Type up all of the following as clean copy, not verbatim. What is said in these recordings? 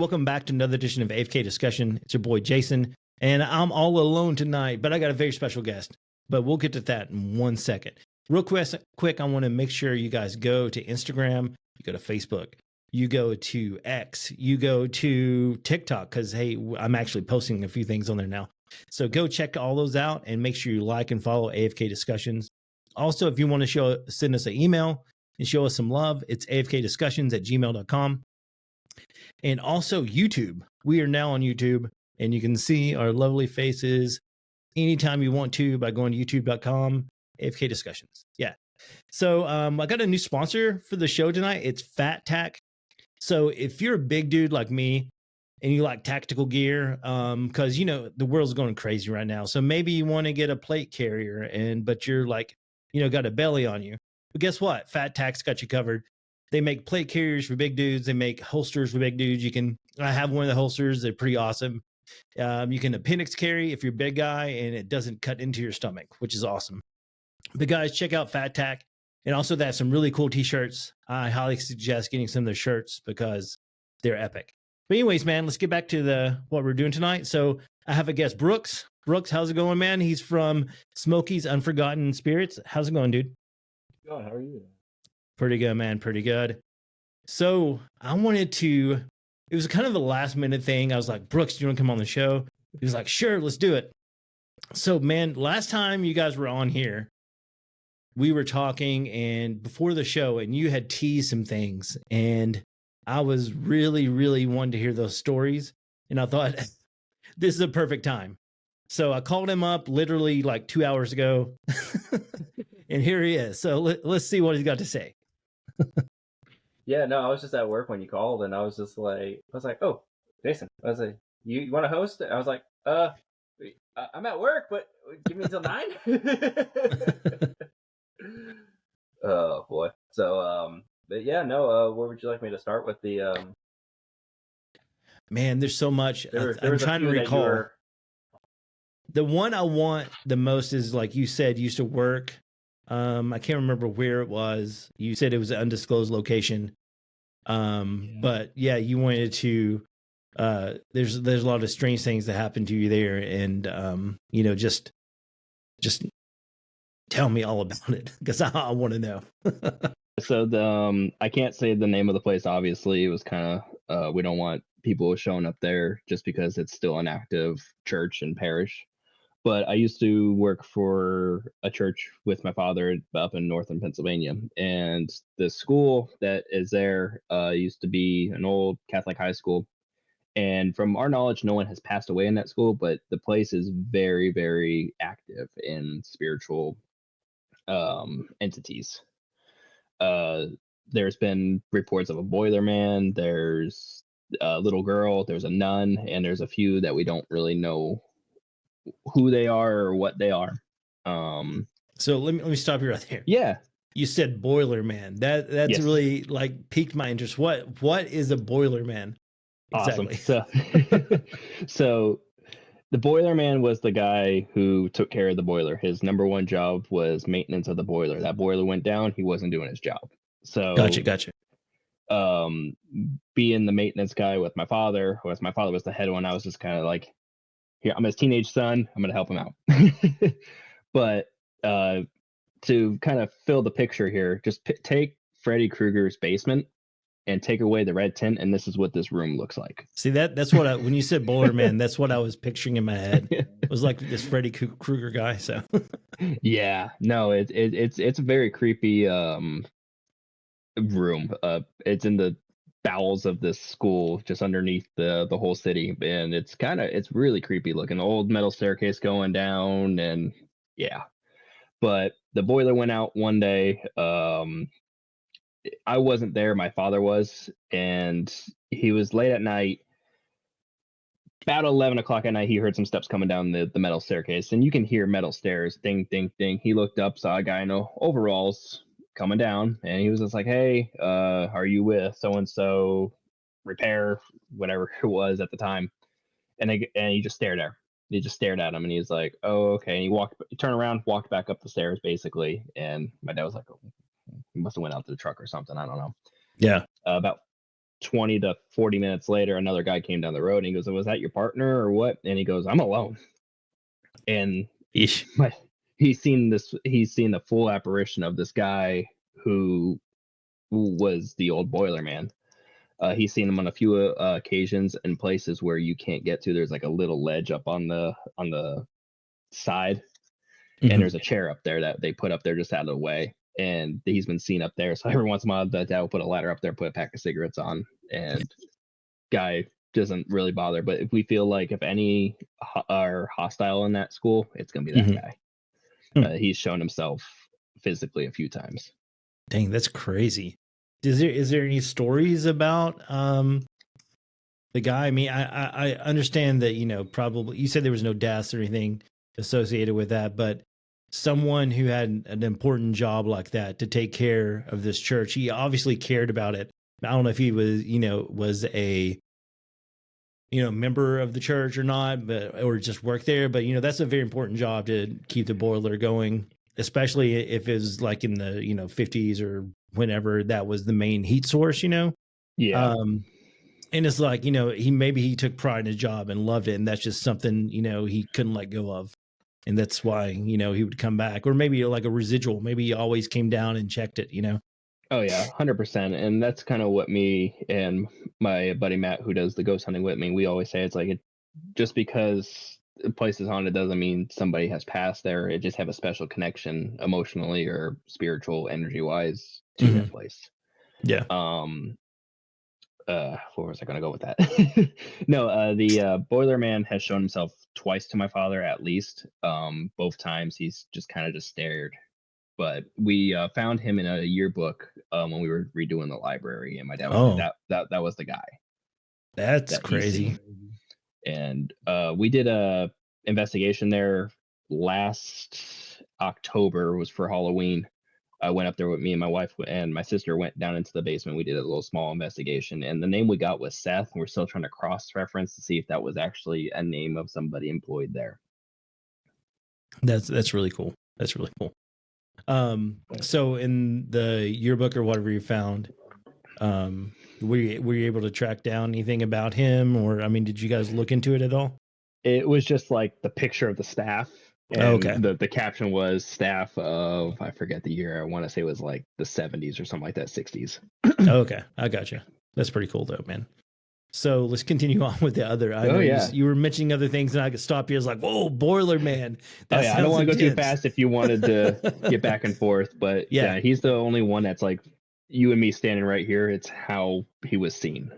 welcome back to another edition of AFK Discussion. It's your boy Jason, and I'm all alone tonight, but I got a very special guest. But we'll get to that in 1 second. Real quick, I want to make sure you guys go to Instagram, you go to Facebook, you go to X, you go to TikTok, because, hey, I'm actually posting a few things on there now. So go check all those out and make sure you like and follow AFK Discussions. Also, if you want to send us an email and show us some love, it's afkdiscussions@gmail.com. And also YouTube. We are now on YouTube, and you can see our lovely faces anytime you want to by going to youtube.com, AFK Discussions. Yeah. So I got a new sponsor for the show tonight. It's Fat Tack. So if you're a big dude like me and you like tactical gear, because, you know, the world's going crazy right now. So maybe you want to get a plate carrier, but you're like, you know, got a belly on you. But guess what? Fat Tack's got you covered. They make plate carriers for big dudes. They make holsters for big dudes. I have one of the holsters. They're pretty awesome. You can appendix carry if you're a big guy and it doesn't cut into your stomach, which is awesome. But guys, check out Fat Tack. And also they have some really cool t-shirts. I highly suggest getting some of their shirts because they're epic. But anyways, man, let's get back to what we're doing tonight. So I have a guest, Brooks. Brooks, how's it going, man? He's from Smokey's Unforgotten Spirits. How's it going, dude? Good. How are you? Pretty good, man. Pretty good. So it was kind of a last minute thing. I was like, Brooks, do you want to come on the show? He was like, sure, let's do it. So, man, last time you guys were on here, we were talking and before the show, and you had teased some things, and I was really, really wanting to hear those stories. And I thought, this is a perfect time. So I called him up literally like 2 hours ago, and here he is. So let's see what he's got to say. Yeah, no, I was just at work when you called, and I was like, oh, Jason. I was like, you want to host? I was like, I'm at work, but give me until 9. Oh boy. So, but yeah, no. Where would you like me to start with the? Man, there's so much. I'm trying to recall. The one I want the most is, like you said, used to work. I can't remember where it was. You said it was an undisclosed location. But yeah, you wanted to, there's a lot of strange things that happened to you there. And, you know, just tell me all about it, because I want to know. So I can't say the name of the place. Obviously, it was kind of, we don't want people showing up there just because it's still an active church and parish. But I used to work for a church with my father up in northern Pennsylvania. And the school that is there used to be an old Catholic high school. And from our knowledge, no one has passed away in that school, but the place is very, very active in spiritual entities. There's been reports of a boiler man, there's a little girl, there's a nun, and there's a few that we don't really know who they are or what they are. So let me stop you right there. Yeah. You said boiler man. That's yes. Really like piqued my interest. What is a boiler man? Exactly. Awesome. So the boiler man was the guy who took care of the boiler. His number one job was maintenance of the boiler. That boiler went down, he wasn't doing his job. So Gotcha. Being the maintenance guy with my father, my father was the head one, I was just kind of like, here, I'm his teenage son, I'm gonna help him out. But to kind of fill the picture here, just take Freddy Krueger's basement and take away the red tint, and this is what this room looks like. See, that's what when you said boiler man, that's what I was picturing in my head. It was like this Freddy Krueger guy. So yeah, no, it's a very creepy room. It's in the bowels of this school, just underneath the whole city, and it's really creepy looking. Old metal staircase going down, and yeah. But the boiler went out one day. I wasn't there, my father was, and he was late at night. About 11 o'clock at night, he heard some steps coming down the metal staircase, and you can hear metal stairs, ding, ding, ding. He looked up, saw a guy in overalls coming down, and he was just like, hey, are you with so-and-so repair, whatever it was at the time? And he just stared at him, and he was like, oh, okay. And he turned around, walked back up the stairs, basically, and my dad was like, oh, he must have went out to the truck or something, I don't know. Yeah. About 20 to 40 minutes later, another guy came down the road and he goes, "Was that your partner or what?" And he goes, "I'm alone." And Eesh. he's seen the full apparition of this guy who was the old boiler man. He's seen him on a few occasions in places where you can't get to. There's like a little ledge up on the side, and there's a chair up there that they put up there just out of the way. And he's been seen up there. So every once in a while, that dad will put a ladder up there, put a pack of cigarettes on, and guy doesn't really bother. But if we feel like if any are hostile in that school, it's gonna be that guy. He's shown himself physically a few times. Dang, that's crazy. Is there any stories about the guy? I mean, I understand that, you know, probably you said there was no deaths or anything associated with that, but someone who had an important job like that to take care of this church, he obviously cared about it. I don't know if he was, you know, was a, you know, member of the church or not, but or just work there. But, you know, that's a very important job to keep the boiler going, especially if it's like in the, you know, 50s or whenever that was the main heat source, you know? Yeah. And it's like, you know, he took pride in his job and loved it. And that's just something, you know, he couldn't let go of. And that's why, you know, he would come back, or maybe like a residual. Maybe he always came down and checked it, you know? Oh yeah, 100%. And that's kind of what me and my buddy Matt, who does the ghost hunting with me, we always say it's like just because a place is haunted doesn't mean somebody has passed there. It just have a special connection emotionally or spiritual energy wise to that place. Yeah. Where was I going to go with that? No, the boiler man has shown himself twice to my father at least. Both times he's just kind of just stared. But we found him in a yearbook when we were redoing the library, and my dad was like, that was the guy. That's crazy. And we did a investigation there last October. It was for Halloween. I went up there with me and my wife and my sister went down into the basement. We did a little small investigation, and the name we got was Seth. And we're still trying to cross-reference to see if that was actually a name of somebody employed there. That's really cool. That's really cool. So in the yearbook or whatever you found, were you able to track down anything about him, or I mean, did you guys look into it at all? It was just like the picture of the staff. And the caption was staff of, I forget the year. I want to say it was like the 70s or something like that, 60s. Okay, I gotcha. That's pretty cool though, man. So let's continue on with the other. I know you were mentioning other things, and I could stop you. I was like, "Whoa, Boiler Man!" I don't want to go too fast if you wanted to get back and forth, but yeah, he's the only one that's like you and me standing right here. It's how he was seen.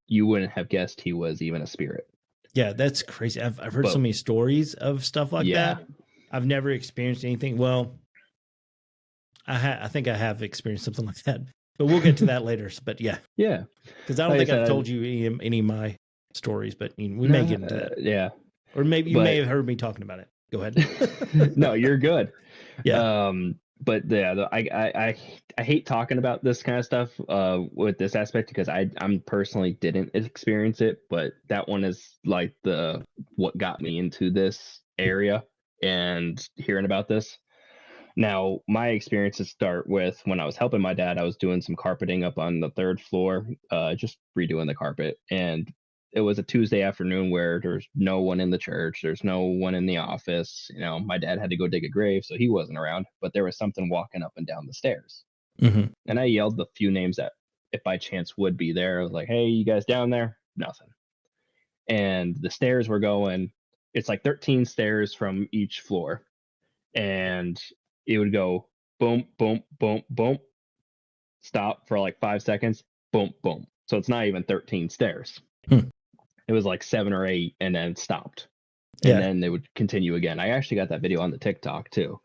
You wouldn't have guessed he was even a spirit. Yeah, that's crazy. I've heard so many stories of stuff like that. I've never experienced anything. Well, I think I have experienced something like that, but we'll get to that later. But yeah, because I don't think I've told you any of my stories, but we may get into that. Yeah, or maybe you may have heard me talking about it. Go ahead. No, you're good. Yeah. But yeah, I hate talking about this kind of stuff with this aspect because I'm personally didn't experience it, but that one is like what got me into this area and hearing about this. Now, my experiences start with when I was helping my dad. I was doing some carpeting up on the 3rd floor, just redoing the carpet, and it was a Tuesday afternoon where there's no one in the church. There's no one in the office. You know, my dad had to go dig a grave, so he wasn't around, but there was something walking up and down the stairs. And I yelled the few names that if by chance would be there. I was like, "Hey, you guys down there?" Nothing. And the stairs were going, it's like 13 stairs from each floor. And it would go boom, boom, boom, boom, stop for like 5 seconds, boom, boom. So it's not even 13 stairs. It was like 7 or 8 and then stopped. And then they would continue again. I actually got that video on the TikTok too.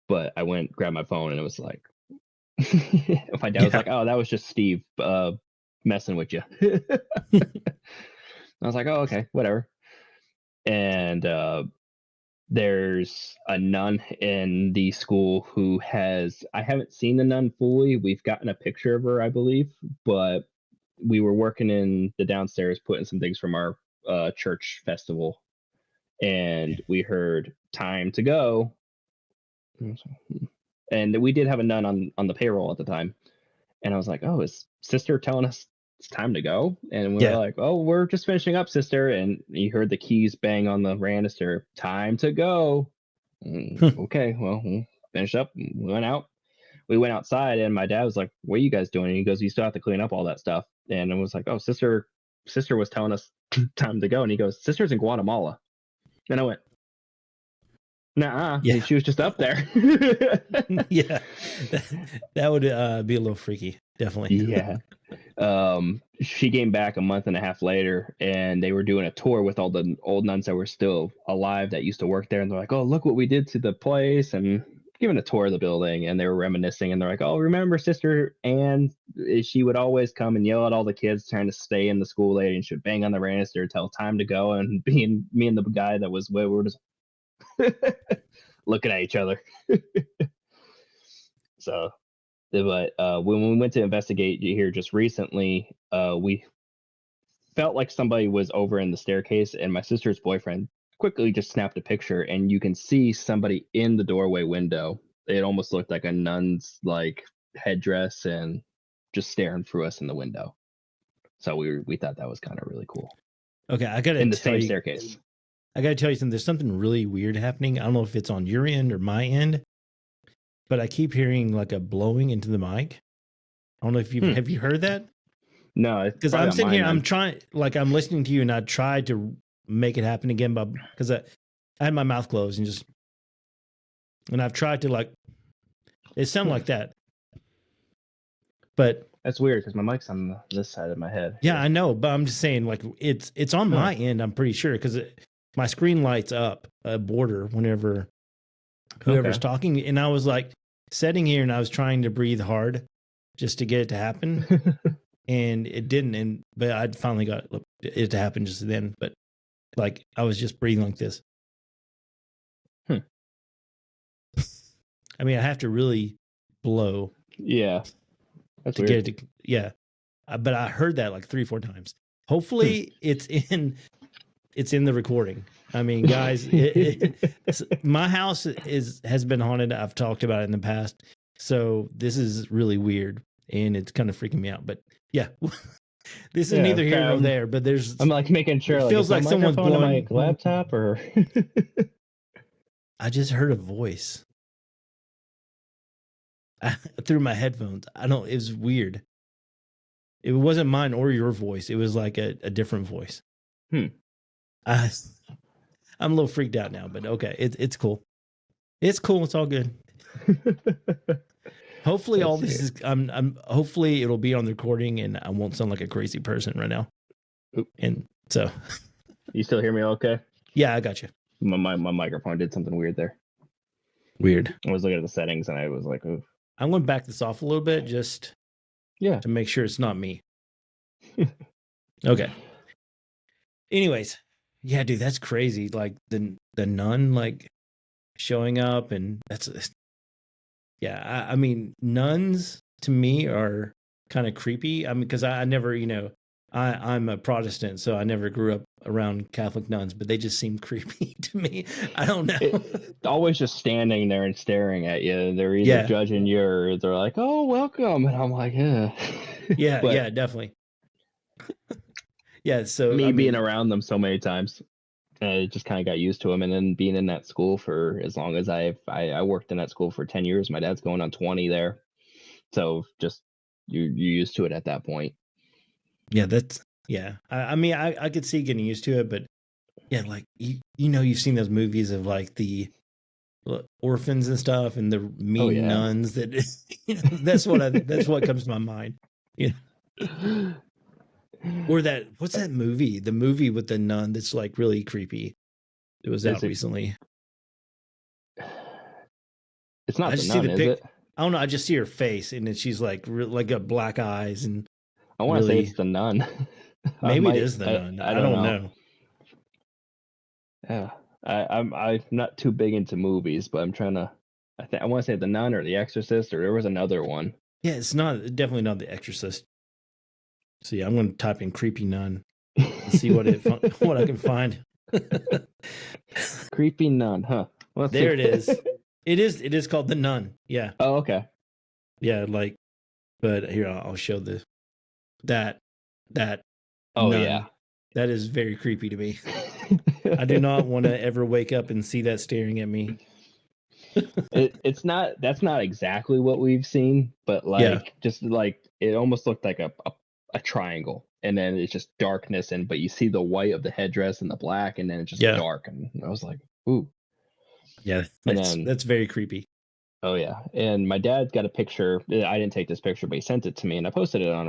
But I grabbed my phone and it was like, my dad was like, "Oh, that was just Steve messing with you." I was like, "Oh, okay, whatever." And there's a nun in the school who I haven't seen the nun fully. We've gotten a picture of her, I believe, but we were working in the downstairs, putting some things from our church festival, and we heard "Time to go." And we did have a nun on the payroll at the time. And I was like, "Oh, is sister telling us it's time to go. And we were like, oh, we're just finishing up, sister. And you heard the keys bang on the banister. Time to go. Okay, well, we'll finish up. We went out. We went outside, and my dad was like, what are you guys doing? And he goes, you still have to clean up all that stuff. And I was like, oh, sister was telling us time to go. And he goes, sister's in Guatemala. And I went, nah, she was just up there. Yeah, that would be a little freaky, definitely. Yeah. She came back a month and a half later, and they were doing a tour with all the old nuns that were still alive that used to work there. And they're like, oh, look what we did to the place, and giving a tour of the building. And they were reminiscing, and they're like, oh, remember Sister Anne? She would always come and yell at all the kids trying to stay in the school late, and she would bang on the banister, tell time to go. And me and the guy that was we were just looking at each other. So, but when we went to investigate here just recently, we felt like somebody was over in the staircase, and my sister's boyfriend quickly just snapped a picture, and you can see somebody in the doorway window. It almost looked like a nun's like headdress and just staring through us in the window. So we thought that was kind of really cool. Okay, I gotta in the same staircase. I gotta tell you something. There's something really weird happening. I don't know if it's on your end or my end, but I keep hearing like a blowing into the mic. I don't know if you have you heard that? No, because I'm sitting here, I'm trying, like I'm listening to you, and I tried to make it happen again, but because I had my mouth closed and I've tried to like, it sounded like that, but that's weird because my mic's on this side of my head. Yeah, I know, but I'm just saying, like it's on my end. I'm pretty sure because my screen lights up a border whenever whoever's talking, and I was like sitting here and I was trying to breathe hard just to get it to happen. And it didn't, but I finally got it to happen just then. But like I was just breathing like this. I mean, I have to really blow. Yeah, that's to weird. Get it to, yeah. But I heard that like 3-4 times. Hopefully, it's in the recording. I mean, guys, my house has been haunted. I've talked about it in the past, so this is really weird, and it's kind of freaking me out. But yeah, this is neither here nor there. But I'm like making sure. It feels like someone's blowing my laptop, or I just heard a voice through my headphones. It was weird. It wasn't mine or your voice. It was like a different voice. I'm a little freaked out now, but okay, it's cool. It's cool. It's all good. Hopefully, all this is. Hopefully, it'll be on the recording, and I won't sound like a crazy person right now. Oop. And so, you still hear me? Okay. Yeah, I got you. My microphone did something weird there. Weird. I was looking at the settings, and I was like, "Ooh." I'm going to back this off a little bit, just to make sure it's not me. Okay. Anyways, yeah, dude, that's crazy. Like the nun, like showing up, and that's. Yeah, I mean, nuns to me are kind of creepy. I mean, because I never, I'm a Protestant, so I never grew up around Catholic nuns, but they just seem creepy to me. I don't know. Always just standing there and staring at you. They're either judging you or they're like, "Oh, welcome," and I'm like, "Yeah." Yeah, yeah, definitely. Yeah, so being around them so many times. I just kind of got used to them, and then being in that school for as long as I worked in that school for 10 years. My dad's going on 20 there, so just you're used to it at that point. Yeah, I mean, I could see getting used to it, but yeah, like you've seen those movies of like the orphans and stuff, and the mean nuns. That that's what comes to my mind. Or what's that movie? The movie with the nun that's like really creepy. It was out recently. It's not the nun, is it? I don't know. I just see her face, and then she's like got black eyes, and I want to say it's the nun. Maybe it is the nun. I don't know. Yeah, I'm not too big into movies, but I'm trying to. I want to say the nun or the Exorcist, or there was another one. Yeah, it's definitely not the Exorcist. So yeah, I'm going to type in creepy nun and see what I can find. Creepy nun, huh? There it is. It is called the Nun. Yeah. Oh, okay. Yeah, but here I'll show that. that Oh nun. yeah. That is very creepy to me. I do not want to ever wake up and see that staring at me. It's not, that's not exactly what we've seen, but Yeah. like just like it almost looked like a triangle, and then it's just darkness, and but you see the white of the headdress and the black, and then it's just Yeah. dark, and I was like, ooh. Yeah, And then that's very creepy. oh yeah, and my dad got a picture. I didn't take this picture, but he sent it to me, and I posted it on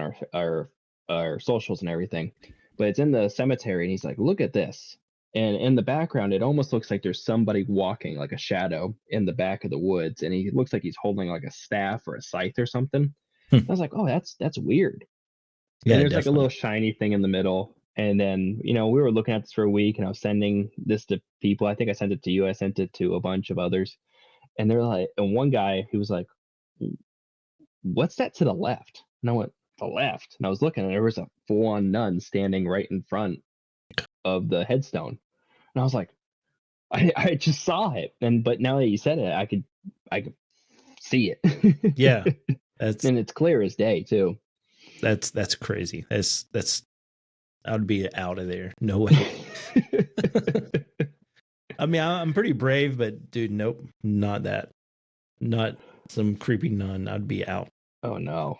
our socials and everything. But it's in the cemetery, and he's like, "Look at this." And in the background, it almost looks like there's somebody walking, like a shadow, in the back of the woods, and he looks like he's holding like a staff or a scythe or something. Hmm. I was like, "Oh, that's weird." And Yeah, there's like a little definitely. shiny thing in the middle. And then, we were looking at this for a week, and I was sending this to people. I think I sent it to you. I sent it to a bunch of others. And they're like, and one guy, he was like, "What's that to the left?" And I went, "The left." And I was looking, and there was a full-on nun standing right in front of the headstone. And I was like, I just saw it. And but now that you said it, I could see it. Yeah. That's And it's clear as day too. that's crazy. That's I would be out of there. No way. I mean, I'm pretty brave, but dude, nope, not that. Not some creepy nun. I'd be out. Oh no.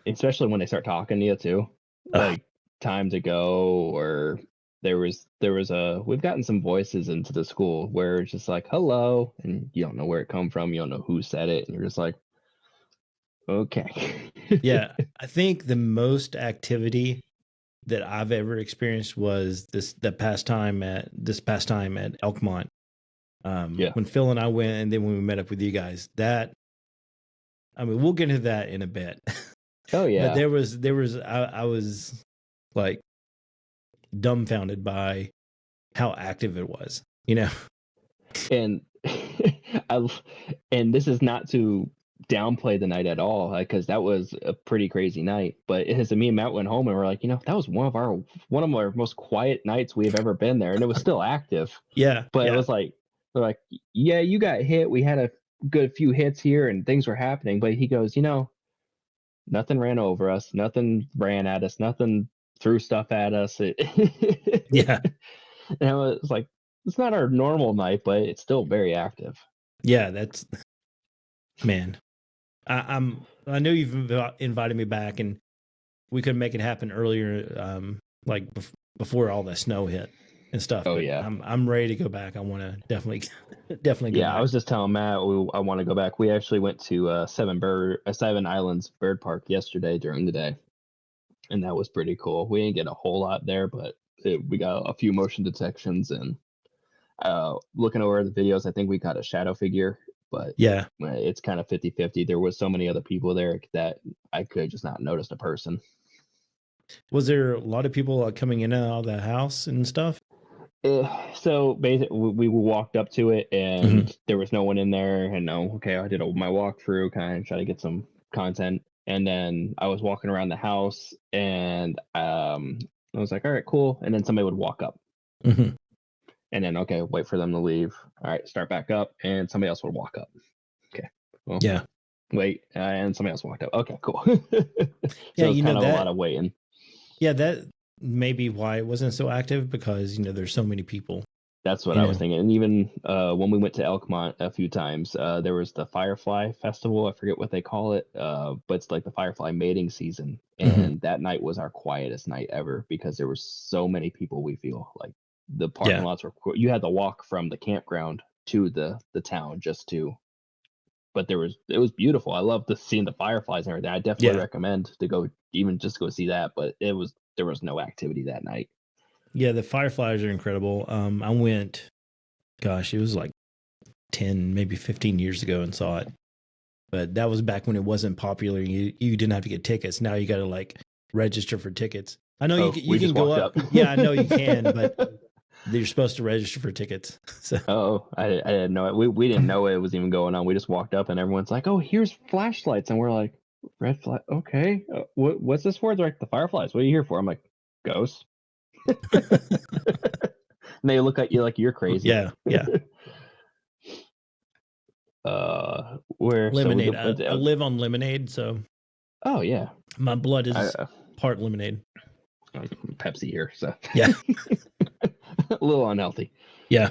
Especially when they start talking to you too. Ah, Like time to go, or there was a we've gotten some voices into the school where it's just like hello, and you don't know where it come from, you don't know who said it, and you're just like, okay. yeah, I think the most activity that I've ever experienced was this past time at Elkmont. Yeah. When Phil and I went, and then when we met up with you guys, I mean, we'll get into that in a bit. Oh But yeah. I was like dumbfounded by how active it was, you know? And I and this is not to downplay the night at all, because that was a pretty crazy night. But as me and Matt went home, and we're like, that was one of our most quiet nights we have ever been there, and it was still active. Yeah. But it Yeah. was like, they're like, yeah, you got hit. We had a good few hits here, and things were happening. But he goes, nothing ran over us, nothing ran at us, nothing threw stuff at us. Yeah. And I was like, it's not our normal night, but it's still very active. Yeah. That's, man, I know you've invited me back, and we could make it happen earlier, like before all the snow hit and stuff. Oh But yeah. I'm ready to go back. I want to definitely go Yeah, I back. was just telling Matt I want to go back. We actually went to Seven Islands Bird Park yesterday during the day, and that was pretty cool. We didn't get a whole lot there, but we got a few motion detections, and looking over the videos, I think we got a shadow figure, but Yeah. it's kind of 50-50. There was so many other people there that I could just not notice a person. Was there a lot of people coming in and out of the house and stuff? So basically, we walked up to it, and there was no one in there. And no, okay, I did my walkthrough, kind of try to get some content, and then I was walking around the house, and I was like, all right, cool. And then somebody would walk up, Mm-hmm. and then okay, wait for them to leave. All right, start back up, and somebody else would walk up. Okay, well, Yeah. wait, and somebody else walked up. Okay, cool. So Yeah. it's kind of a lot of waiting. Yeah, that may be why it wasn't so active, because there's so many people. That's what I was thinking. And even when we went to Elkmont a few times, there was the Firefly Festival. I forget what they call it, but it's like the Firefly mating season. And that night was our quietest night ever, because there were so many people. We feel like the parking lots were. You had to walk from the campground to the town just to. But it was beautiful. I loved seeing the fireflies and everything. I definitely recommend to go, even just go see that. But there was no activity that night. Yeah, the fireflies are incredible. I went, gosh, it was like 10, maybe 15 years ago, and saw it. But that was back when it wasn't popular. You didn't have to get tickets. Now you got to like register for tickets. I know you can go up. Yeah, I know you can, but you're supposed to register for tickets. So. Oh, I didn't know it. We didn't know it was even going on. We just walked up, and everyone's like, "Oh, here's flashlights," and we're like, "Red flag? Okay, what's this for?" They're like, "The fireflies. What are you here for?" I'm like, "Ghosts." And they look at you like you're crazy. Yeah, yeah. Where Lemonade. So I live on lemonade, so. Oh yeah. My blood is part lemonade. Pepsi here, so Yeah. a little unhealthy. Yeah.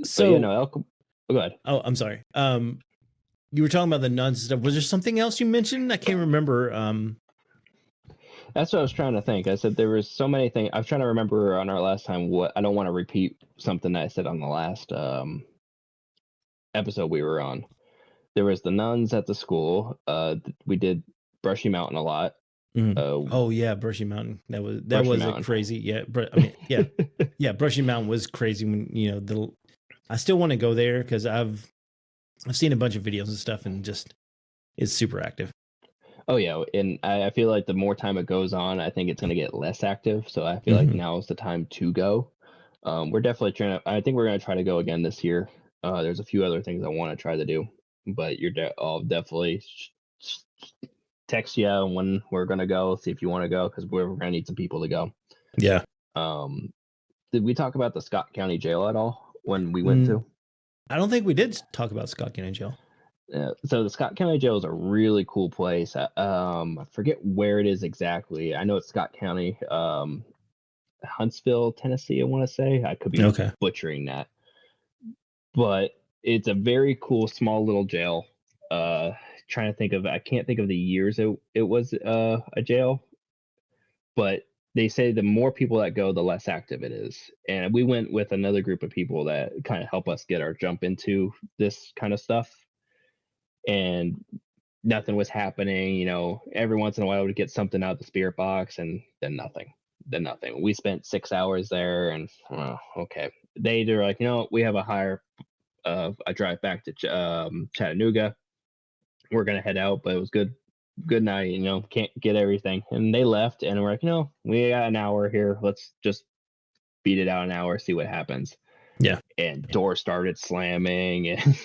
So So, go ahead. oh, I'm sorry. You were talking about the nuns and stuff. Was there something else you mentioned? I can't remember. That's what I was trying to think. I said there was so many things. I was trying to remember on our last time what I don't want to repeat something that I said on the last episode we were on. There was the nuns at the school. We did Brushy Mountain a lot. Oh yeah, Brushy Mountain. That was Brushy a Mountain. crazy. Yeah, I mean, yeah, Brushy Mountain was crazy. When I still want to go there because I've seen a bunch of videos and stuff, and just it's super active. Oh yeah, and I feel like the more time it goes on, I think it's going to get less active. So I feel like now is the time to go. We're definitely trying to. I think we're going to try to go again this year. There's a few other things I want to try to do, but I'll definitely text you when we're going to go. See if you want to go because we're going to need some people to go. Yeah. Did we talk about the Scott County Jail at all when we went to? I don't think we did talk about Scott County Jail. So the Scott County Jail is a really cool place. I forget where it is exactly. I know it's Scott County, Huntsville, Tennessee. I want to say. I could be butchering that, but it's a very cool small little jail. Trying to think of, I can't think of the years it was a jail, but they say the more people that go, the less active it is. And we went with another group of people that kind of help us get our jump into this kind of stuff. And nothing was happening. Every once in a while we'd get something out of the spirit box, and then nothing. We spent 6 hours there, and okay. They're like, we have a drive back to Chattanooga. We're gonna head out, but it was good night. Can't get everything, and they left, and we're like, we got an hour here. Let's just beat it out an hour, see what happens. Yeah. And doors started slamming, and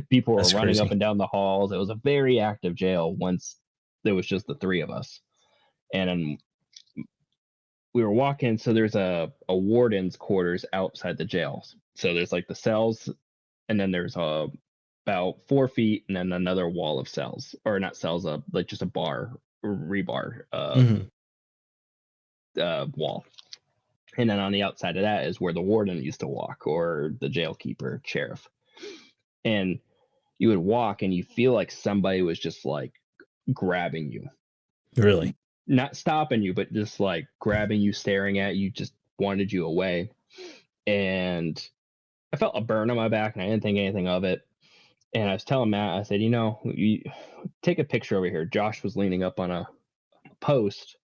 people were running up and down the halls. It was a very active jail once there was just the three of us. And we were walking, so there's a warden's quarters outside the jail. So there's like the cells, and then there's about 4 feet, and then another wall of cells, or not cells, like just a rebar wall. And then on the outside of that is where the warden used to walk, or the jailkeeper, sheriff. And you would walk and you feel like somebody was just like grabbing you. Really? Not stopping you, but just like grabbing you, staring at you, just wanted you away. And I felt a burn on my back, and I didn't think anything of it. And I was telling Matt, I said, you take a picture over here. Josh was leaning up on a post,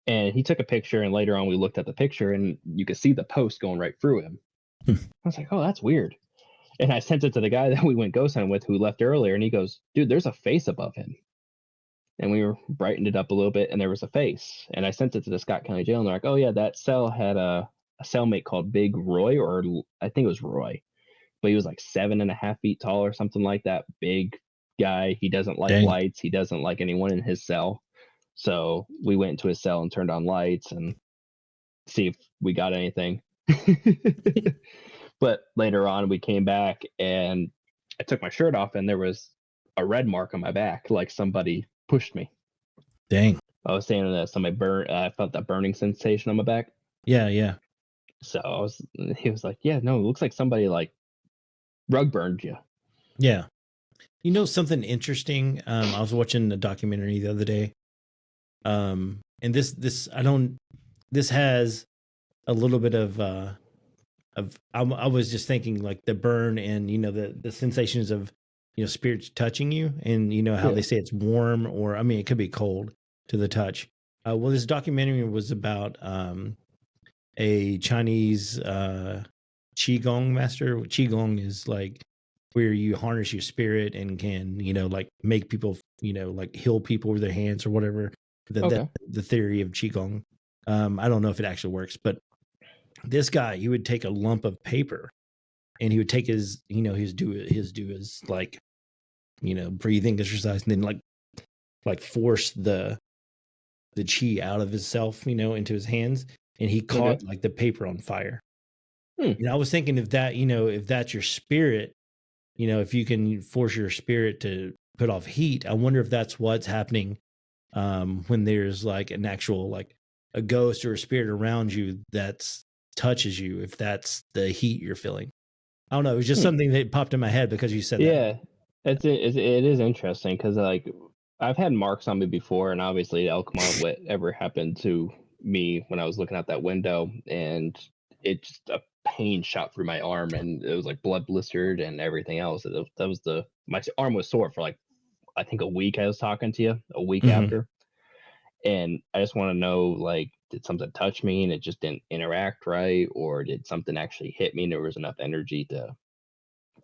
and he took a picture, and later on we looked at the picture, and you could see the post going right through him. I was like, oh, that's weird. And I sent it to the guy that we went ghost hunting with, who left earlier, and he goes, dude, there's a face above him. And we were brightened it up a little bit, and there was a face. And I sent it to the Scott County Jail, and they're like, oh yeah, that cell had a cellmate called Big Roy, or I think it was Roy, but he was like 7.5 feet tall or something like that. Big guy. He doesn't like lights. He doesn't like anyone in his cell. So we went into his cell and turned on lights and see if we got anything. But later on we came back, and I took my shirt off, and there was a red mark on my back, like somebody pushed me. Dang. I was saying that somebody I felt that burning sensation on my back. Yeah. So he was like, yeah, no, it looks like somebody like rug burned you. Yeah. Something interesting. I was watching a documentary the other day. And this has a little bit of I was just thinking like the burn and the sensations of spirits touching you, and how they say it's warm, or I mean it could be cold to the touch. Well, this documentary was about a Chinese qigong master. Qigong is like where you harness your spirit and can like make people like heal people with their hands or whatever. The theory of qigong. I don't know if it actually works, but this guy, he would take a lump of paper, and he would take his do his like breathing exercise, and then like force the chi out of himself into his hands, and he caught like the paper on fire. And I was thinking if that if that's your spirit, if you can force your spirit to put off heat, I wonder if that's what's happening when there's like an actual like a ghost or a spirit around you that's touches you, if that's the heat you're feeling. I don't know. It was just something that popped in my head because you said that. Yeah, it is interesting because like I've had marks on me before, and obviously Elkmont, whatever happened to me when I was looking out that window, and it just a pain shot through my arm, and it was like blood blistered and everything else. That was my arm was sore for like I think a week. I was talking to you a week Mhm. after, and I just want to know like did something touch me and it just didn't interact right, or did something actually hit me and there was enough energy to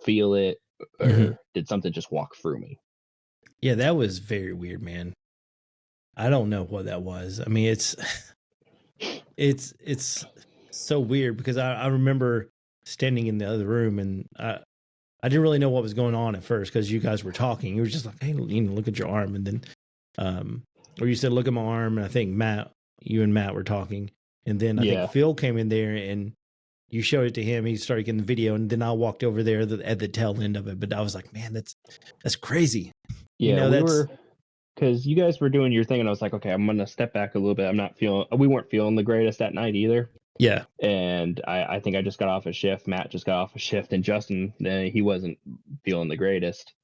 feel it, Mhm. or did something just walk through me? Yeah, that was very weird, man. I don't know what that was. I mean, it's so weird because I remember standing in the other room and I didn't really know what was going on at first because you guys were talking. You were just like, hey, look at your arm, and then or you said, look at my arm, and I think you and Matt were talking, and then I think Yeah. Phil came in there and you showed it to him. He started getting the video, and then I walked over there at the tail end of it. But I was like, man, that's crazy. Yeah, we That's were because you guys were doing your thing, and I was like, okay, I'm gonna step back a little bit. We weren't feeling the greatest that night either. yeah, And I think I just got off a shift. Matt just got off a shift, and Justin, he wasn't feeling the greatest.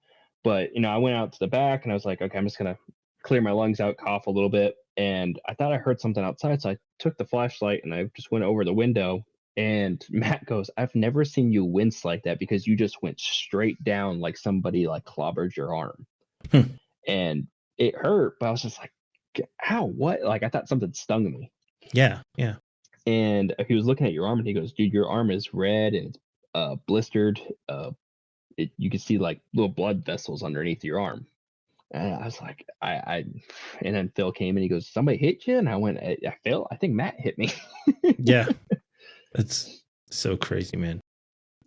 But I went out to the back, and I was like, okay, I'm just gonna clear my lungs out, cough a little bit, and I thought I heard something outside, so I took the flashlight and I just went over the window. And Matt goes, I've never seen you wince like that because you just went straight down like somebody like clobbered your arm. Hmm. And it hurt, but I was just like, ow, what? Like I thought something stung me. yeah. And he was looking at your arm and he goes, dude, your arm is red and it's blistered. You can see like little blood vessels underneath your arm. And I was like, and then Phil came and he goes, somebody hit you? And I went, Phil, I think Matt hit me. Yeah. That's so crazy, man.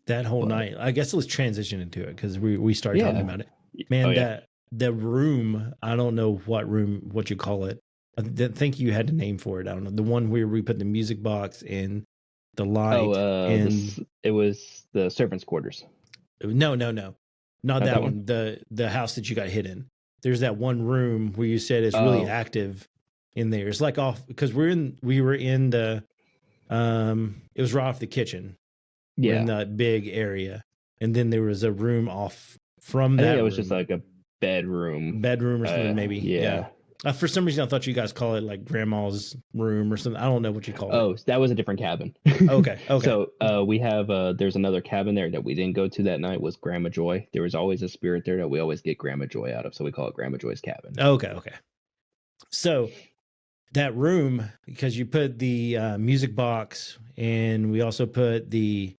That whole But night, I guess let's transition into it because we started talking yeah. about it. Man, Oh, yeah. that the room, I don't know what you call it. I think you had a name for it. I don't know. The one where we put the music box and the light and it was the servants' quarters. no. Not that one? one. The house that you got hit in. There's that one room where you said it's really active in there. It's like off because we were in the it was right off the kitchen. We're in that big area. And then there was a room off from that. I think it was just like a bedroom or something, maybe. Yeah. For some reason, I thought you guys call it like grandma's room or something. I don't know what you call it. Oh, that was a different cabin. Okay. So we have there's another cabin there that we didn't go to that night, was Grandma Joy. There was always a spirit there that we always get Grandma Joy out of, so we call it Grandma Joy's cabin. Okay. So that room, because you put the music box and we also put the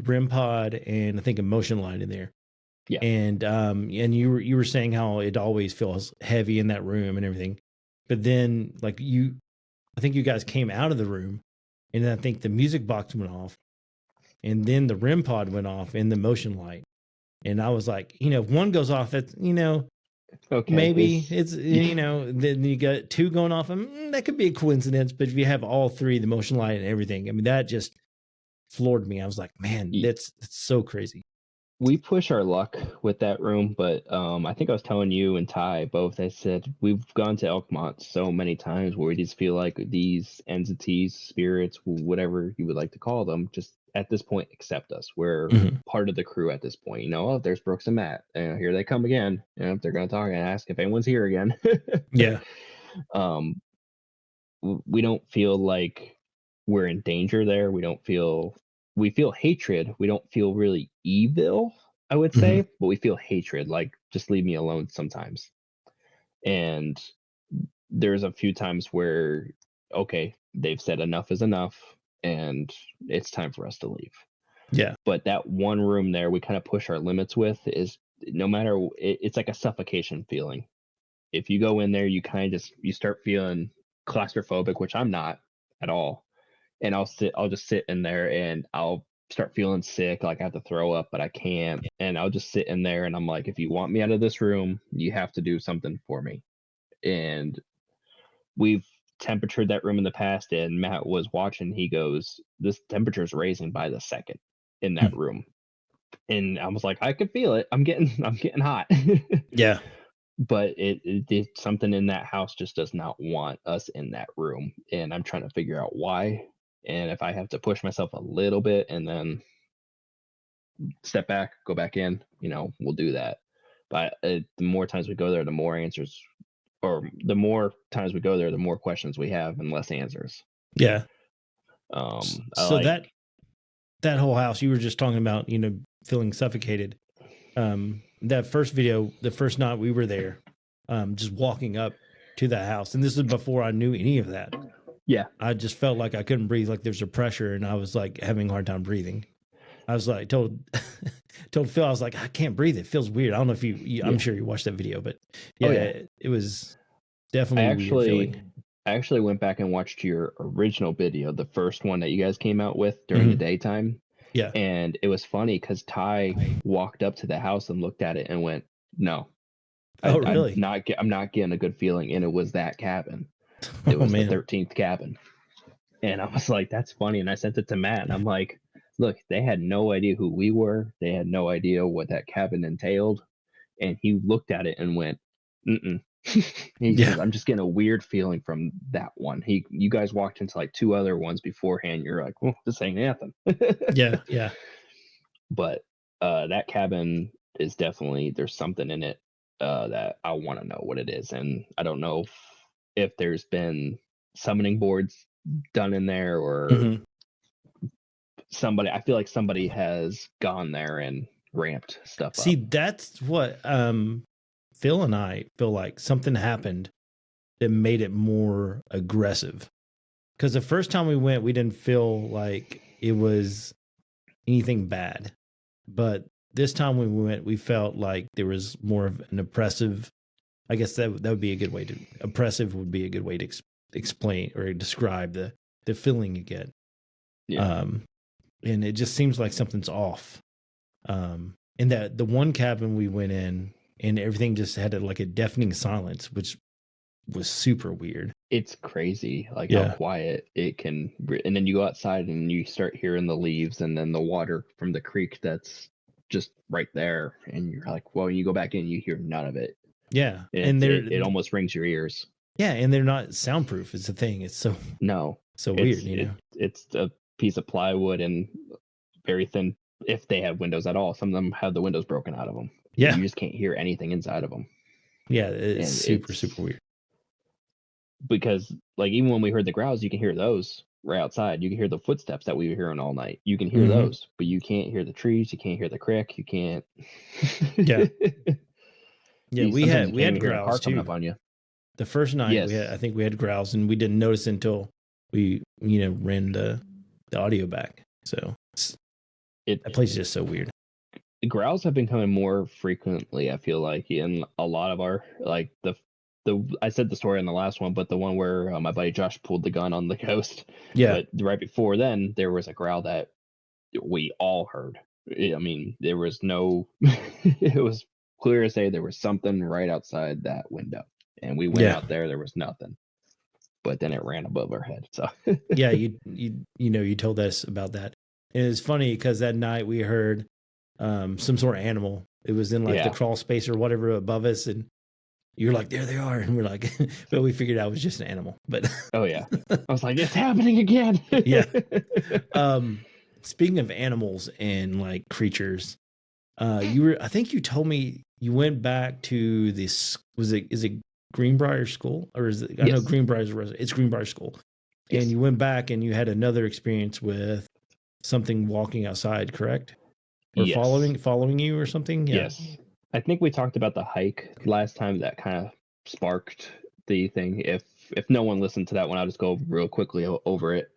REM pod and I think a motion light in there. Yeah. And you were saying how it always feels heavy in that room and everything. But then like I think you guys came out of the room and then I think the music box went off and then the REM pod went off and the motion light. And I was like, if one goes off, that's, okay, maybe it's then you got two going off and that could be a coincidence. But if you have all three, the motion light and everything, I mean, that just floored me. I was like, man, that's so crazy. We push our luck with that room, but I think I was telling you and Ty both. I said we've gone to Elkmont so many times where we just feel like these entities, spirits, whatever you would like to call them, just at this point accept us. We're part of the crew at this point. Oh, there's Brooks and Matt. Here they come again. They're going to talk and ask if anyone's here again. Yeah. We don't feel like we're in danger there. We feel hatred. We don't feel really evil, I would say, but we feel hatred, like just leave me alone sometimes. And there's a few times where, okay, they've said enough is enough and it's time for us to leave. Yeah. But that one room there we kind of push our limits with is no matter, it's like a suffocation feeling. If you go in there, you kind of you start feeling claustrophobic, which I'm not at all. And I'll just sit in there and I'll start feeling sick, like I have to throw up, but I can't. And I'll just sit in there and I'm like, if you want me out of this room, you have to do something for me. And we've temperatured that room in the past, and Matt was watching. He goes, this temperature is raising by the second in that room. And I was like, I could feel it. I'm getting hot. Yeah. but it's something in that house just does not want us in that room, and I'm trying to figure out why. And if I have to push myself a little bit and then step back, go back in, we'll do that. But the more times we go there, the more answers, or the more times we go there, the more questions we have and less answers. Yeah. I So like that whole house you were just talking about, feeling suffocated. That first video, the first night we were there, just walking up to the house, and this is before I knew any of that. Yeah. I just felt like I couldn't breathe, like there's a pressure, and I was like having a hard time breathing. I was like told Phil, I was like, I can't breathe. It feels weird. I don't know if I'm sure you watched that video, but it was definitely a weird feeling. I actually went back and watched your original video, the first one that you guys came out with during the daytime. Yeah. And it was funny because Ty walked up to the house and looked at it and went, no. Oh, really? I'm not getting a good feeling. And it was that cabin. It was the 13th cabin. And I was like, that's funny. And I sent it to Matt, and I'm like, look, they had no idea who we were. They had no idea what that cabin entailed. And he looked at it and went, mm-mm. He says, I'm just getting a weird feeling from that one. You guys walked into like 2 other ones beforehand. You're like, well, this ain't nothing. Yeah. But that cabin is definitely, there's something in it that I want to know what it is. And I don't know if there's been summoning boards done in there, or I feel like somebody has gone there and ramped stuff up. See, that's what Phil and I feel like something happened that made it more aggressive. Because the first time we went, we didn't feel like it was anything bad. But this time when we went, we felt like there was more of an oppressive. I guess that would be a good way to, oppressive would be a good way to explain or describe the feeling you get. Yeah. And it just seems like something's off. And that the one cabin we went in, and everything just had like a deafening silence, which was super weird. It's crazy, like how quiet it can. And then you go outside and you start hearing the leaves, and then the water from the creek that's just right there, and you're like, well, you go back in, you hear none of it. Yeah, and it almost rings your ears. Yeah, and they're not soundproof. Is the thing. It's so weird. It's a piece of plywood and very thin. If they have windows at all, some of them have the windows broken out of them. Yeah, you just can't hear anything inside of them. Yeah, it's super weird. Because like even when we heard the growls, you can hear those right outside. You can hear the footsteps that we were hearing all night. You can hear those, but you can't hear the trees. You can't hear the crick. You can't. Yeah, we had growls too. Coming up on you. The first night I think we had growls, and we didn't notice until we ran the audio back. So that place is just so weird. Growls have been coming more frequently, I feel like, in a lot of our, like the I said the story on the last one, but the one where my buddy Josh pulled the gun on the ghost. Yeah. But right before then, there was a growl that we all heard. I mean, there was no. It was clear as day there was something right outside that window, and we went out there. There was nothing, but then it ran above our head. So yeah, you told us about that, and it's funny because that night we heard some sort of animal. It was in like the crawl space or whatever above us, and you're like, there they are, and we're like, but we figured out it was just an animal. But oh yeah, I was like, it's happening again. Yeah. Speaking of animals and like creatures, I think you told me you went back to this. Is it Greenbrier School, or is it? I know it's Greenbrier School, and you went back and you had another experience with something walking outside, correct? Or following you or something? Yeah. Yes. I think we talked about the hike last time that kind of sparked the thing. If no one listened to that one, I'll just go real quickly over it.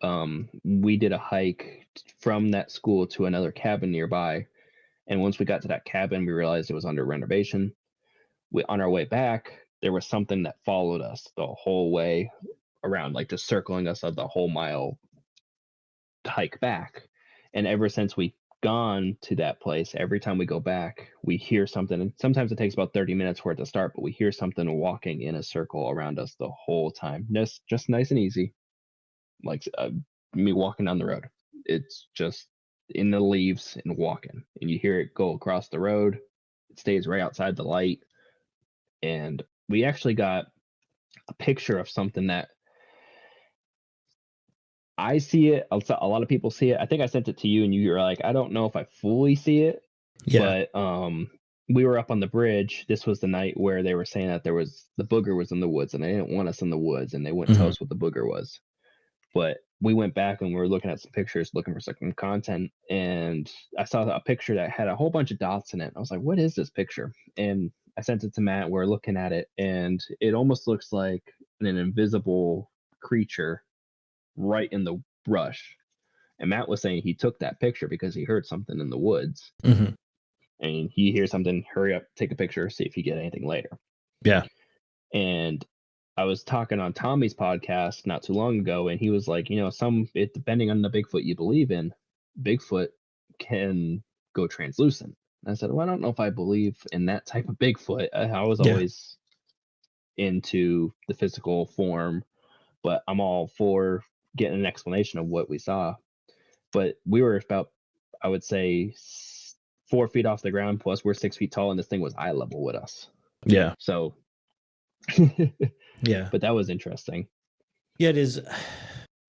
We did a hike from that school to another cabin nearby. And once we got to that cabin, we realized it was under renovation. On our way back, there was something that followed us the whole way around, like just circling us of the whole mile hike back. And ever since we gone to that place, every time we go back, we hear something, and sometimes it takes about 30 minutes for it to start, but we hear something walking in a circle around us the whole time. Just nice and easy, like me walking down the road. It's just in the leaves and walking, and you hear it go across the road. It stays right outside the light. and we actually got a picture of something that I see it. A lot of people see it. I think I sent it to you, and you were like, I don't know if I fully see it, Yeah. but we were up on the bridge. This was the night where they were saying that the booger was in the woods, and they didn't want us in the woods, and they wouldn't tell Mhm. us what the booger was. But we went back and we were looking at some pictures, looking for some content, and I saw a picture that had a whole bunch of dots in it. I was like, "What is this picture?" And I sent it to Matt. We're looking at it, and it almost looks like an invisible creature right in the brush. And Matt was saying he took that picture because he heard something in the woods, Mhm. and he hears something. Hurry up, take a picture, see if you get anything later. Yeah. And I was talking on Tommy's podcast not too long ago, and he was like, depending on the Bigfoot you believe in, Bigfoot can go translucent. And I said, well, I don't know if I believe in that type of Bigfoot. I was Yeah. always into the physical form, but I'm all for getting an explanation of what we saw. But we were about, I would say, 4 feet off the ground, plus we're 6 feet tall, and this thing was eye level with us. Yeah. So, Yeah. but that was interesting. Yeah, it is.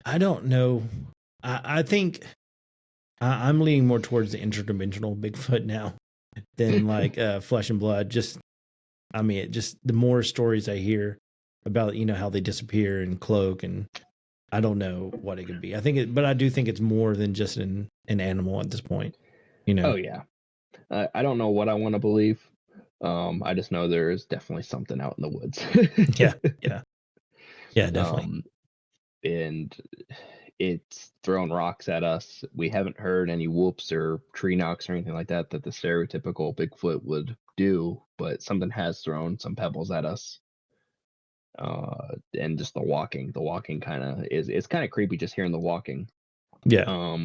I don't know. I think I'm leaning more towards the interdimensional Bigfoot now than like flesh and blood. Just, I mean, the more stories I hear about, how they disappear and cloak, and I don't know what it could be. But I do think it's more than just an animal at this point. Oh yeah. I don't know what I want to believe. I just know there is definitely something out in the woods. Yeah. Yeah. Yeah. Definitely. And it's thrown rocks at us. We haven't heard any whoops or tree knocks or anything like that the stereotypical Bigfoot would do, but something has thrown some pebbles at us. And just the walking kind of is kind of creepy just hearing the walking. Yeah.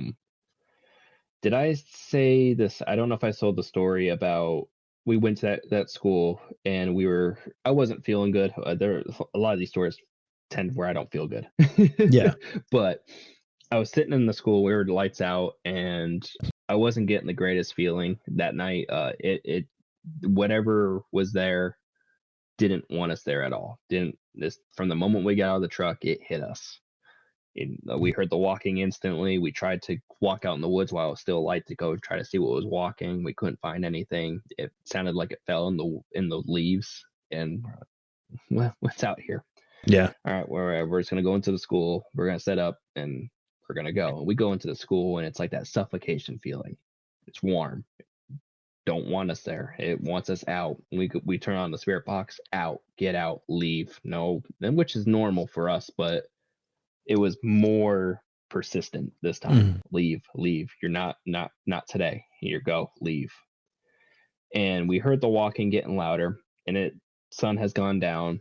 Did I say this? I don't know if I told the story about we went to that school and I wasn't feeling good. There a lot of these stories tend where I don't feel good. Yeah. But I was sitting in the school, we were lights out, and I wasn't getting the greatest feeling that night. It whatever was there didn't want us there at all. Didn't this From the moment we got out of the truck, it hit us. We heard the walking instantly. We tried to walk out in the woods while it was still light to go try to see what was walking. We couldn't find anything. It sounded like it fell in the leaves, and well, what's out here? Yeah. All right, we're just gonna go into the school. We're gonna set up and we're gonna go. And we go into the school, and it's like that suffocation feeling. It's warm. Don't want us there. It wants us out. We turn on the spirit box. Out. Get out. Leave. No, which is normal for us, but it was more persistent this time. Mhm. Leave. You're not today. Here, go. Leave. And we heard the walking getting louder, and sun has gone down.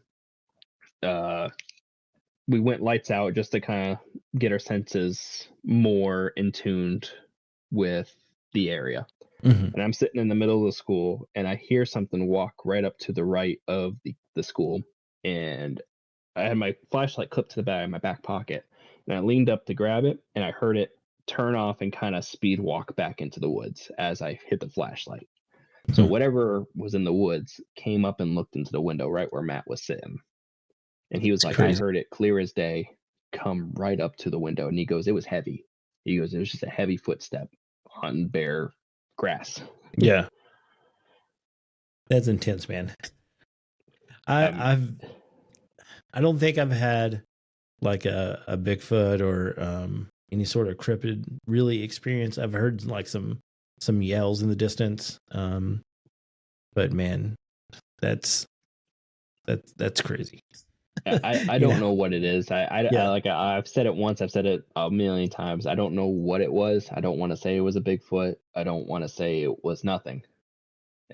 We went lights out just to kind of get our senses more in tuned with the area. Mhm. And I'm sitting in the middle of the school, and I hear something walk right up to the right of the school. And I had my flashlight clipped to the back of my back pocket, and I leaned up to grab it, and I heard it turn off and kind of speed walk back into the woods as I hit the flashlight. So Hmm. whatever was in the woods came up and looked into the window right where Matt was sitting. And he was It's like, I crazy. heard it clear as day come right up to the window. And he goes, it was heavy. He goes, it was just a heavy footstep on bare grass. Yeah. That's intense, man. I don't think I've had like a Bigfoot or any sort of cryptid really experience. I've heard like some yells in the distance. But man, that's crazy. I You don't know? know what it is. Yeah. I've said it once. I've said it a million times. I don't know what it was. I don't want to say it was a Bigfoot. I don't want to say it was nothing.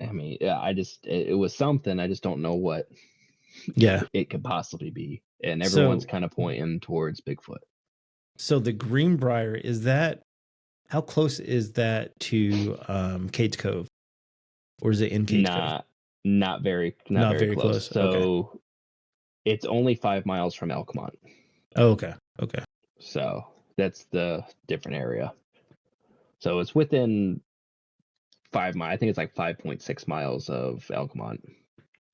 I mean, yeah, it was something. I just don't know what Yeah. it could possibly be. And everyone's So kind of pointing towards Bigfoot. the Greenbrier, how close is that to Cade's Cove? Or is it in Cade's Cove? Not very Not very close. close. Okay. So it's only 5 miles from Elkmont. Oh, okay. Okay. So that's the different area. So it's within 5 miles. I think it's like 5.6 miles of Elkmont.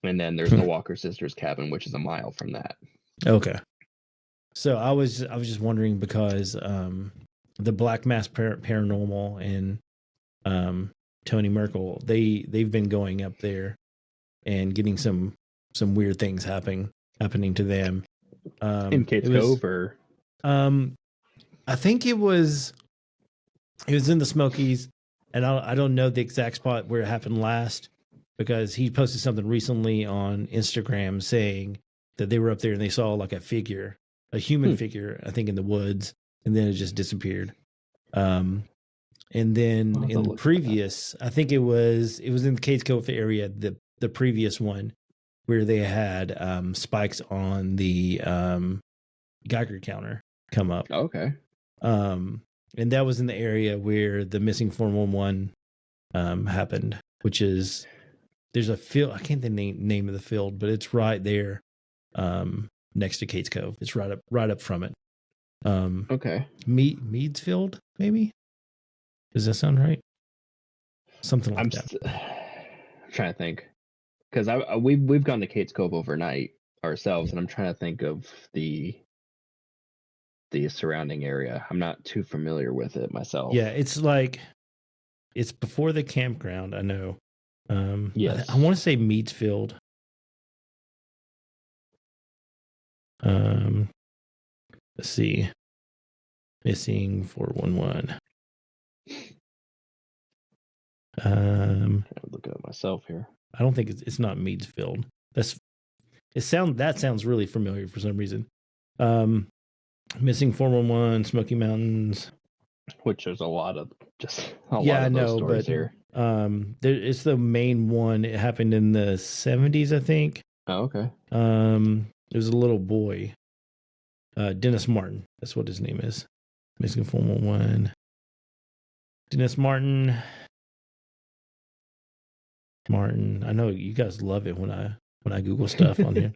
And then there's the Walker sisters cabin, which is a mile from that. Okay. So I was just wondering because the Black Mass Paranormal and Tony Merkel, they've been going up there and getting some weird things happening to them. In Kate's Cove, or I think it was in the Smokies, and I don't know the exact spot where it happened last, because he posted something recently on Instagram saying that they were up there and they saw like a figure, a human figure, I think in the woods, and then it just disappeared. And then in the previous, I think it was in the Kate's Cove area, the previous one, where they had spikes on the Geiger counter come up. Okay. And that was in the area where the missing 411 happened, which is, there's a field, I can't think the name of the field, but it's right there next to Kate's Cove. It's right up from it. Okay. Meads Field, maybe? Does that sound right? Something like that. I'm trying to think, because we've gone to Kate's Cove overnight ourselves, and I'm trying to think of the surrounding area. I'm not too familiar with it myself. Yeah, it's like, it's before the campground, I know. Yes. I want to say Meads Field. Let's see. Missing 411. Look at it myself here. I don't think it's not Meads Field. That sounds really familiar for some reason. Missing 411, Smoky Mountains. Which there's a lot of those stories here. It's the main one. It happened in the 70s, I think. Oh, okay. It was a little boy, Dennis Martin. That's what his name is. Missing 411. Dennis Martin. I know you guys love it when I Google stuff on here.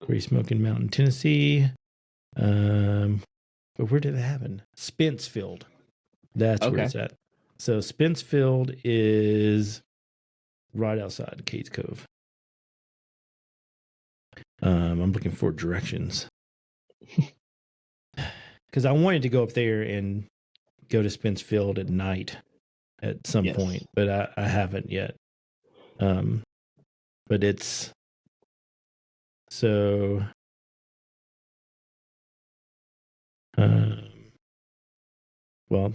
Great Smoky Mountain, Tennessee. But where did it happen? Spencefield. That's where it's at. So Spencefield is right outside Kate's Cove. I'm looking for directions. Because I wanted to go up there and go to Spencefield at night at some point, but I haven't yet. But it's so. Well,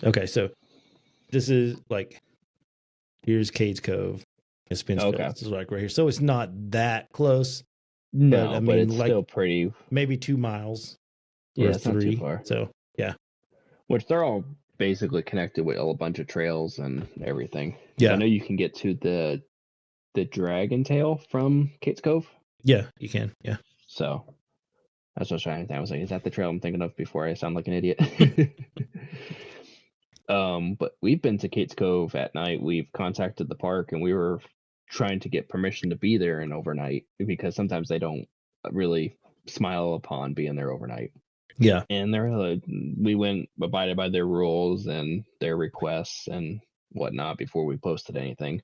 okay, so this is like, here's Kate's Cove. It's Spencefield. Okay. It's like right here. So it's not that close. No, but I mean, but it's like, still pretty. Maybe 2 miles. Yeah, or it's 3. not too far. So yeah. Which they're all basically connected with a bunch of trails and everything. Yeah. I know you can get to the Dragon Tail from Kate's Cove. Yeah, you can. Yeah. So that's what I was trying to think. I was like, is that the trail I'm thinking of before I sound like an idiot? But we've been to Kate's Cove at night. We've contacted the park, and we were trying to get permission to be there and overnight, because sometimes they don't really smile upon being there overnight. Yeah. And they're like, we abided by their rules and their requests and whatnot before we posted anything.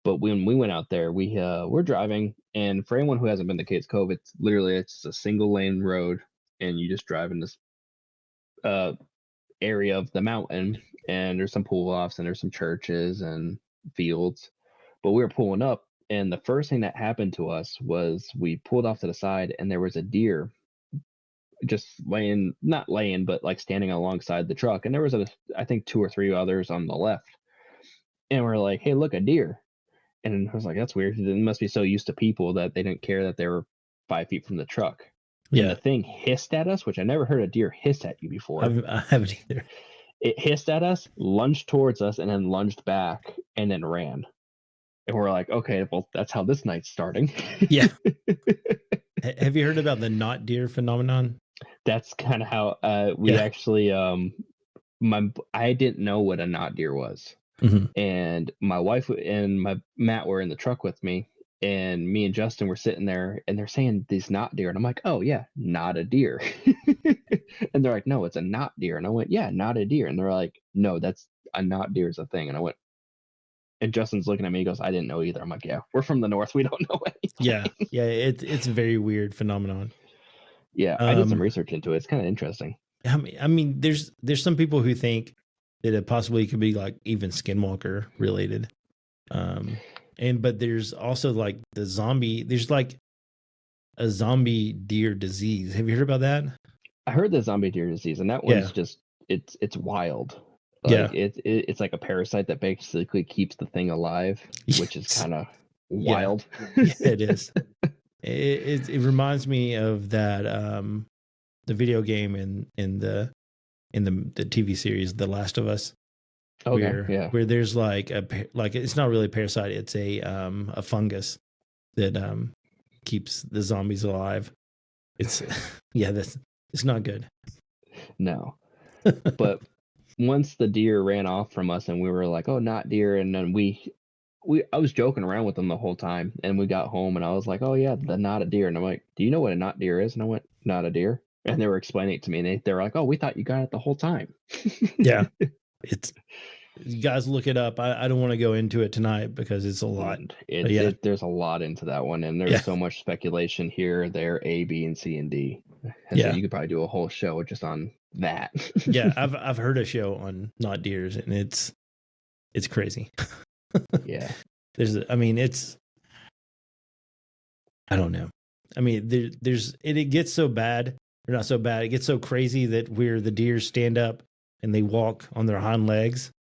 But when we went out there, we're driving, and for anyone who hasn't been to Kate's Cove, it's a single lane road, and you just drive in this area of the mountain, and there's some pool offs and there's some churches and fields. But we were pulling up, and the first thing that happened to us was we pulled off to the side, and there was a deer just not laying, but like standing alongside the truck. And there was I think 2 or 3 others on the left. And we're like, hey, look, a deer. And I was like, that's weird. They must be so used to people that they didn't care that they were 5 feet from the truck. Yeah. And the thing hissed at us, which I never heard a deer hiss at you before. I haven't either. It hissed at us, lunged towards us, and then lunged back, and then ran. And we're like, okay, well, that's how this night's starting. Yeah. Have you heard about the not deer phenomenon? That's kind of how we actually, I didn't know what a not deer was. Mm-hmm. And my wife and Matt were in the truck with me, and me and Justin were sitting there, and they're saying these not deer. And I'm like, oh yeah, not a deer. And they're like, no, it's a not deer. And I went, yeah, not a deer. And they're like, no, that's a not deer is a thing. And I went, And Justin's looking at me. He goes, "I didn't know either." I'm like, "Yeah, we're from the north. We don't know anything." Yeah. It's a very weird phenomenon. Yeah, I did some research into it. It's kind of interesting. I mean, there's some people who think that it possibly could be like even Skinwalker related. But there's also like the zombie. There's like a zombie deer disease. Have you heard about that? I heard the zombie deer disease, and that one's just it's wild. Like it's like a parasite that basically keeps the thing alive, which is kind of wild. Yeah, it is. It reminds me of that the video game in the TV series The Last of Us. Okay, where there's like it's not really a parasite, it's a fungus that keeps the zombies alive. It's it's not good. No. But once the deer ran off from us and we were like, "Oh, not deer," and then I was joking around with them the whole time, and we got home and I was like, "Oh yeah, the not a deer," and I'm like, "Do you know what a not deer is?" And I went, "Not a deer," and they were explaining it to me, and they were like, "Oh, we thought you got it the whole time." Yeah, it's, you guys look it up. I don't want to go into it tonight because it's a lot. There's a lot into that one, and there's so much speculation here, there, A, B, and C, and D. And so you could probably do a whole show just on that. Yeah, I've heard a show on not deers, and it's crazy. Yeah, I don't know. I mean, it gets so bad, or not so bad. It gets so crazy that where the deer stand up and they walk on their hind legs.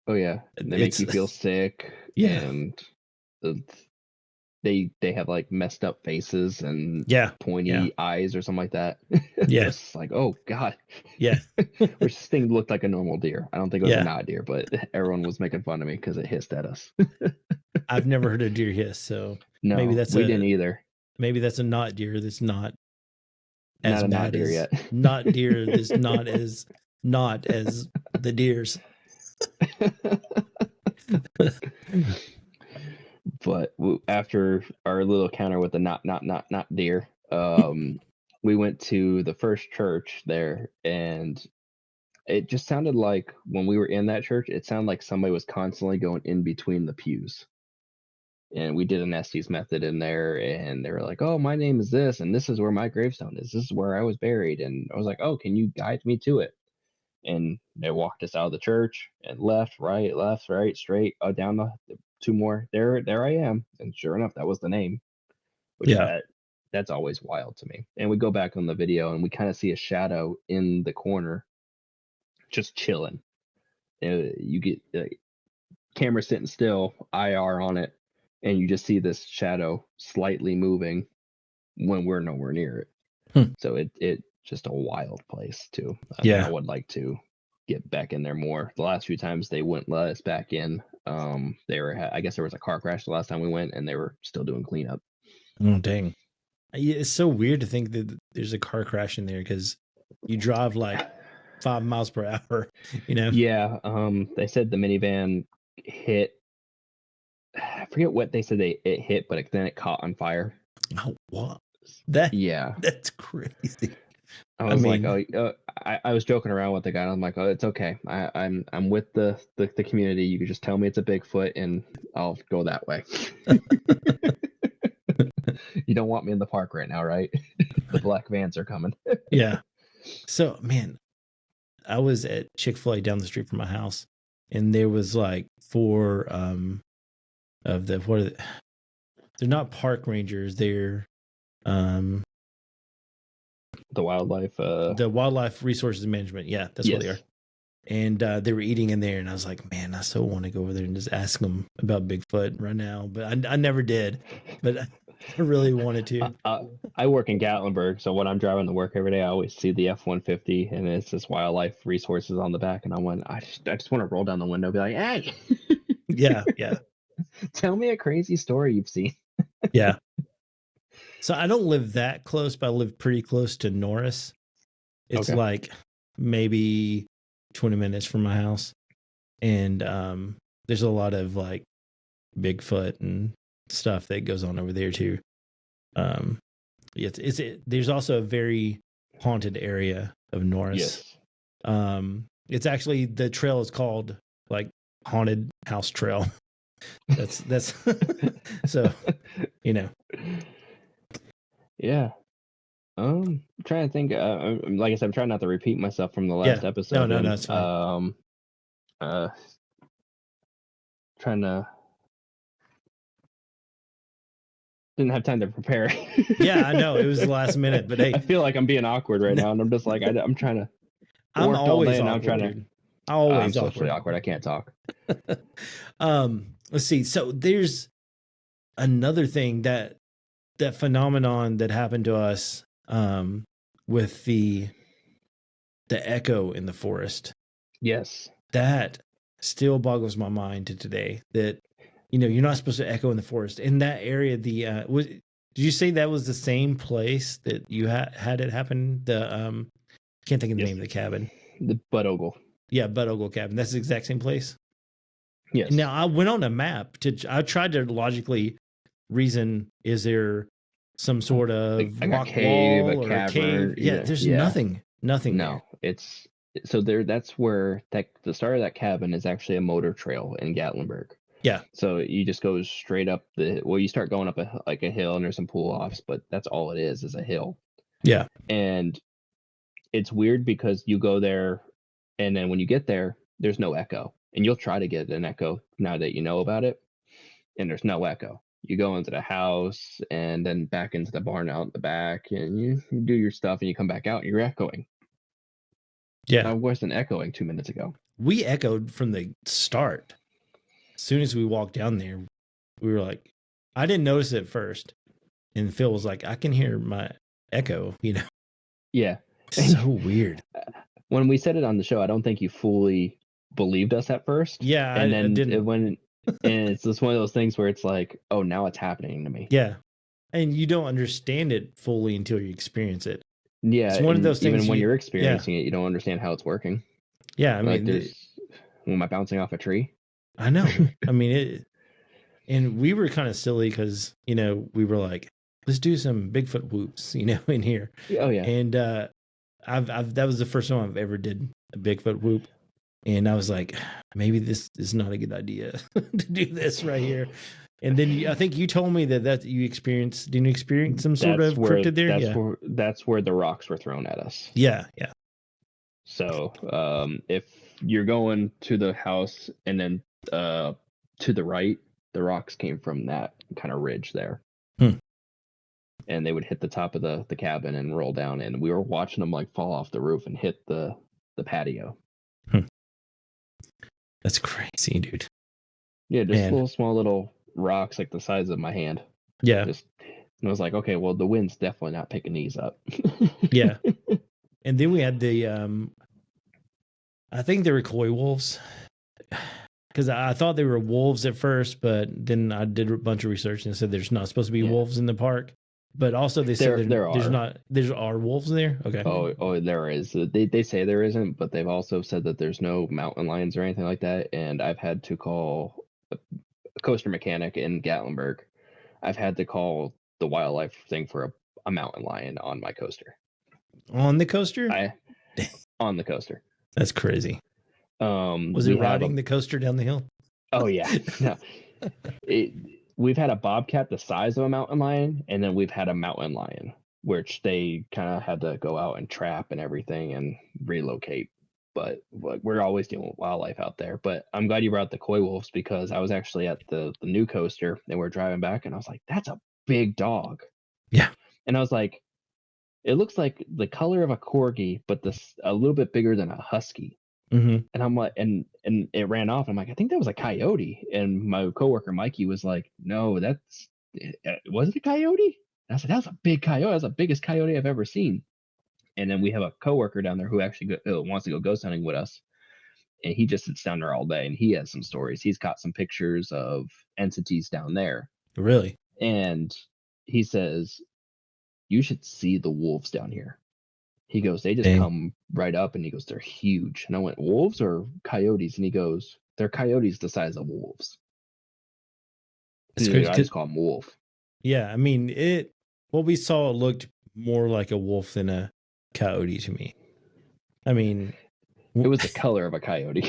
Oh yeah, they make you feel sick. Yeah, and they have like messed up faces and pointy eyes or something like that. Yeah, it's like, oh god. Yeah. Which this thing looked like a normal deer. I don't think it was a not deer, but everyone was making fun of me because it hissed at us. I've never heard a deer hiss, so no, maybe we didn't either. Maybe that's a not deer that's not as not bad not deer as yet. Not deer that's not as the deers. But after our little encounter with the not deer, we went to the first church there, and it just sounded like when we were in that church, it sounded like somebody was constantly going in between the pews. And we did an Estes method in there, and they were like, "Oh, my name is this, and this is where my gravestone is. This is where I was buried." And I was like, "Oh, can you guide me to it?" And they walked us out of the church and left, right, straight, down the two more. There I am. And sure enough, that was the name. Which that's always wild to me. And we go back on the video and we kind of see a shadow in the corner, just chilling. You get camera sitting still, IR on it, and you just see this shadow slightly moving when we're nowhere near it. So it just a wild place too. I would like to get back in there more. The last few times they wouldn't let us back in. I guess there was a car crash the last time we went, and they were still doing cleanup. Oh dang! It's so weird to think that there's a car crash in there because you drive like 5 miles per hour. You know? Yeah. They said the minivan hit. I forget what they said it hit, but then it caught on fire. Oh, what? Yeah, that's crazy. I was like, I was joking around with the guy. And I'm like, oh, it's okay. I'm with the community. You can just tell me it's a Bigfoot, and I'll go that way. You don't want me in the park right now, right? The black vans are coming. Yeah. So, man, I was at Chick-fil-A down the street from my house, and there was like 4 of the they're not park rangers. They're the wildlife resources management. Yeah, that's what they are. And they were eating in there, and I was like, man, I so want to go over there and just ask them about Bigfoot right now, but I never did. But I really wanted to. I work in Gatlinburg, so when I'm driving to work every day, I always see the F-150, and it's this wildlife resources on the back, and I just want to roll down the window, and be like, hey. Yeah. Tell me a crazy story you've seen. Yeah. So I don't live that close, but I live pretty close to Norris. It's like maybe 20 minutes from my house. And there's a lot of like Bigfoot and stuff that goes on over there too. There's also a very haunted area of Norris. Yes. It's actually, the trail is called like Haunted House Trail. That's so, you know. Yeah. I'm trying to think. Like I said, I'm trying not to repeat myself from the Yeah. last episode. No, and, it's fine. Trying to didn't have time to prepare. Yeah, I know it was the last minute, but hey, I feel like I'm being awkward right now, and I'm just like I'm trying to. I'm Worked all day, always and awkward, I'm trying dude. to. Always I'm socially awkward. I can't talk. Let's see. So there's another thing that phenomenon that happened to us with the echo in the forest. Yes. That still boggles my mind to today, that you're not supposed to echo in the forest. In that area, did you say that was the same place that you had it happen? The can't think of the name of the cabin. The Bud Ogle. Yeah, Bud Ogle cabin. That's the exact same place. Yes. Now I went on a map I tried to logically reason, is there some sort of like rock a cave, wall a or cavern? a cave? Yeah, there's nothing. Nothing. No, there. it's so there. That's where the start of that cabin is actually a motor trail in Gatlinburg. Yeah. So you just go straight up you start going up a hill, and there's some pull offs, but that's all it is a hill. Yeah. And it's weird because you go there, and then when you get there, there's no echo, and you'll try to get an echo now that you know about it, and there's no echo. You go into the house and then back into the barn out in the back, and you do your stuff, and you come back out, and you're echoing. Yeah. I wasn't echoing 2 minutes ago. We echoed from the start. As soon as we walked down there, we were like, I didn't notice it at first. And Phil was like, I can hear my echo, Yeah. So weird. When we said it on the show, I don't think you fully believed us at first. Yeah, and then I didn't. And it's just one of those things where it's like, oh, now it's happening to me. Yeah. And you don't understand it fully until you experience it. Yeah. It's one of those things. Even when you're experiencing it, you don't understand how it's working. Yeah. I mean, am I bouncing off a tree? I know. I mean, and we were kind of silly because, we were like, let's do some Bigfoot whoops, in here. Oh, yeah. And that was the first time I've ever did a Bigfoot whoop. And I was like, maybe this is not a good idea to do this right here. And then I think you told me that you experienced. Didn't you experience some sort of cryptid there? That's where the rocks were thrown at us. Yeah, yeah. So if you're going to the house and then to the right, the rocks came from that kind of ridge there. And they would hit the top of the cabin and roll down, and we were watching them like fall off the roof and hit the patio. That's crazy, dude. Yeah, just little small little rocks like the size of my hand. Yeah. And I was like, okay, well, the wind's definitely not picking these up. Yeah. And then we had the I think they were coy wolves, because I thought they were wolves at first, but then I did a bunch of research and said there's not supposed to be wolves in the park. But also they said there are wolves there. Okay. Oh, there is. They say there isn't, but they've also said that there's no mountain lions or anything like that. And I've had to call a coaster mechanic in Gatlinburg. I've had to call the wildlife thing for a mountain lion on my coaster. On the coaster? On the coaster. That's crazy. Was it riding the coaster down the hill? Oh yeah. No. We've had a bobcat the size of a mountain lion, and then we've had a mountain lion, which they kind of had to go out and trap and everything and relocate. But we're always dealing with wildlife out there. But I'm glad you brought the coy wolves, because I was actually at the new coaster and we're driving back, and I was like, that's a big dog. Yeah. And I was like, it looks like the color of a corgi, but a little bit bigger than a husky. Mm-hmm. And I'm like, and it ran off. I'm like, I think that was a coyote. And my coworker Mikey was like, no, was it a coyote? And I said, that's a big coyote. That's the biggest coyote I've ever seen. And then we have a coworker down there who actually wants to go ghost hunting with us. And he just sits down there all day, and he has some stories. He's got some pictures of entities down there. Really? And he says, you should see the wolves down here. He goes, they just come right up, and he goes, they're huge. And I went, wolves or coyotes? And he goes, they're coyotes the size of wolves. I just call them wolf. Yeah, I mean, what we saw looked more like a wolf than a coyote to me. I mean, it was the color of a coyote.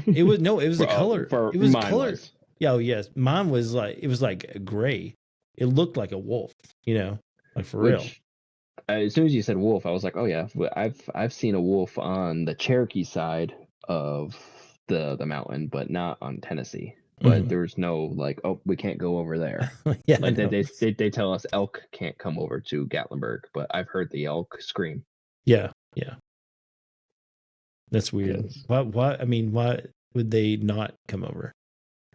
It was the color. It was the color. Yeah, oh yes. Mine was like it was like gray. It looked like a wolf, like for real. Which as soon as you said wolf, I was like, oh yeah, I've seen a wolf on the Cherokee side of the mountain, but not on Tennessee. But Mhm. there's no like, oh, we can't go over there. Yeah, I Like know. they tell us elk can't come over to Gatlinburg, but I've heard the elk scream. Yeah, yeah. That's weird. 'Cause Why? I mean, why would they not come over?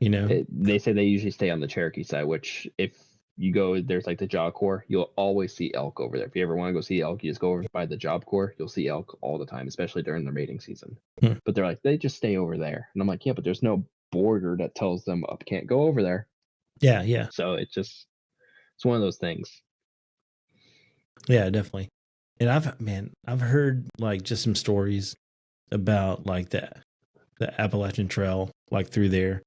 they say they usually stay on the Cherokee side, which if you go, there's like the Job Corps, you'll always see elk over there. If you ever want to go see elk, you just go over by the Job Corps, you'll see elk all the time, especially during the mating season. Hmm. But they're like, they just stay over there. And I'm like, yeah, but there's no border that tells them, oh, can't go over there. Yeah, yeah, So it's one of those things. yeah, definitely. And I've heard like just some stories about like the Appalachian Trail, like through there,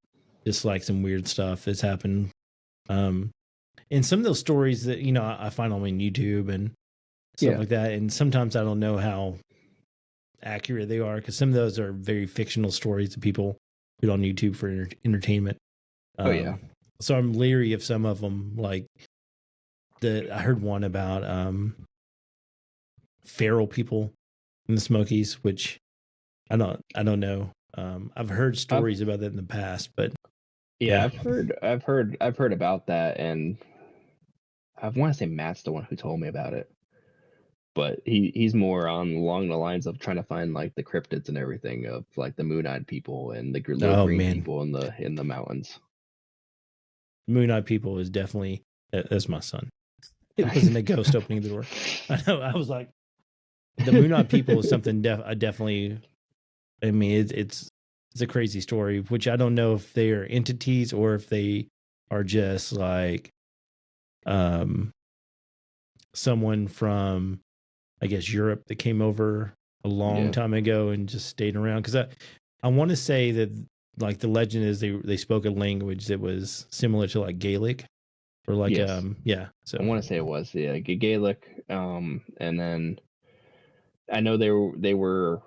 just like some weird stuff that's happened. And some of those stories that I find on YouTube and stuff Yeah. like that, and sometimes I don't know how accurate they are because some of those are very fictional stories that people put on YouTube for entertainment. Oh yeah. So I'm leery of some of them. Like I heard one about feral people in the Smokies, which I don't know. I've heard stories about that in the past, but yeah, I've heard about that, and I want to say Matt's the one who told me about it. But he's more on along the lines of trying to find like the cryptids and everything of like the moon-eyed people and the little oh green man, people in the mountains. Moon-eyed people is definitely that's my son. It wasn't a ghost opening the door. I know. I was like, the Moon-eyed people is something I definitely. I mean, it's a crazy story, which I don't know if they are entities or if they are just like, someone from, I guess, Europe that came over a long time ago and just stayed around. Because I want to say that like the legend is they spoke a language that was similar to like Gaelic or like Yes. yeah. So I want to say it was Gaelic, and then I know they were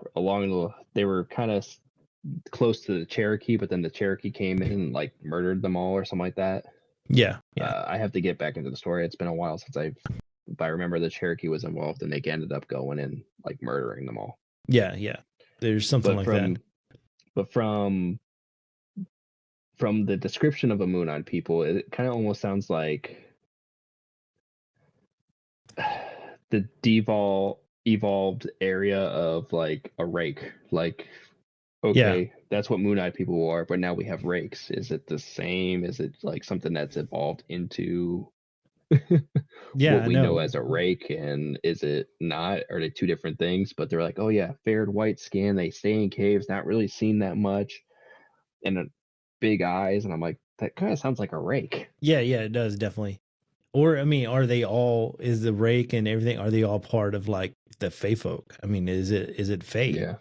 they were kind of close to the Cherokee, but then the Cherokee came in and like murdered them all or something like that. yeah. I have to get back into the story. It's been a while since if I remember, the Cherokee was involved, and they ended up going and like murdering them all. Yeah. There's something But like that. But from the description of a moon-eyed people, it kind of almost sounds like the evolved area of like a rake. Like, okay, that's what moon-eyed people are, but now we have rakes. Is it the same? Is it like something that's evolved into Yeah, what I we know know. as a rake? And is it not? Are they two different things? But they're like, oh yeah, fair white skin. They stay in caves, not really seen that much, and big eyes. And I'm like, that kind of sounds like a rake. Yeah, it does definitely. Or I mean, are they all? Is the rake and everything? Are they all part of like the Fey folk? I mean, is it Fey? Yeah.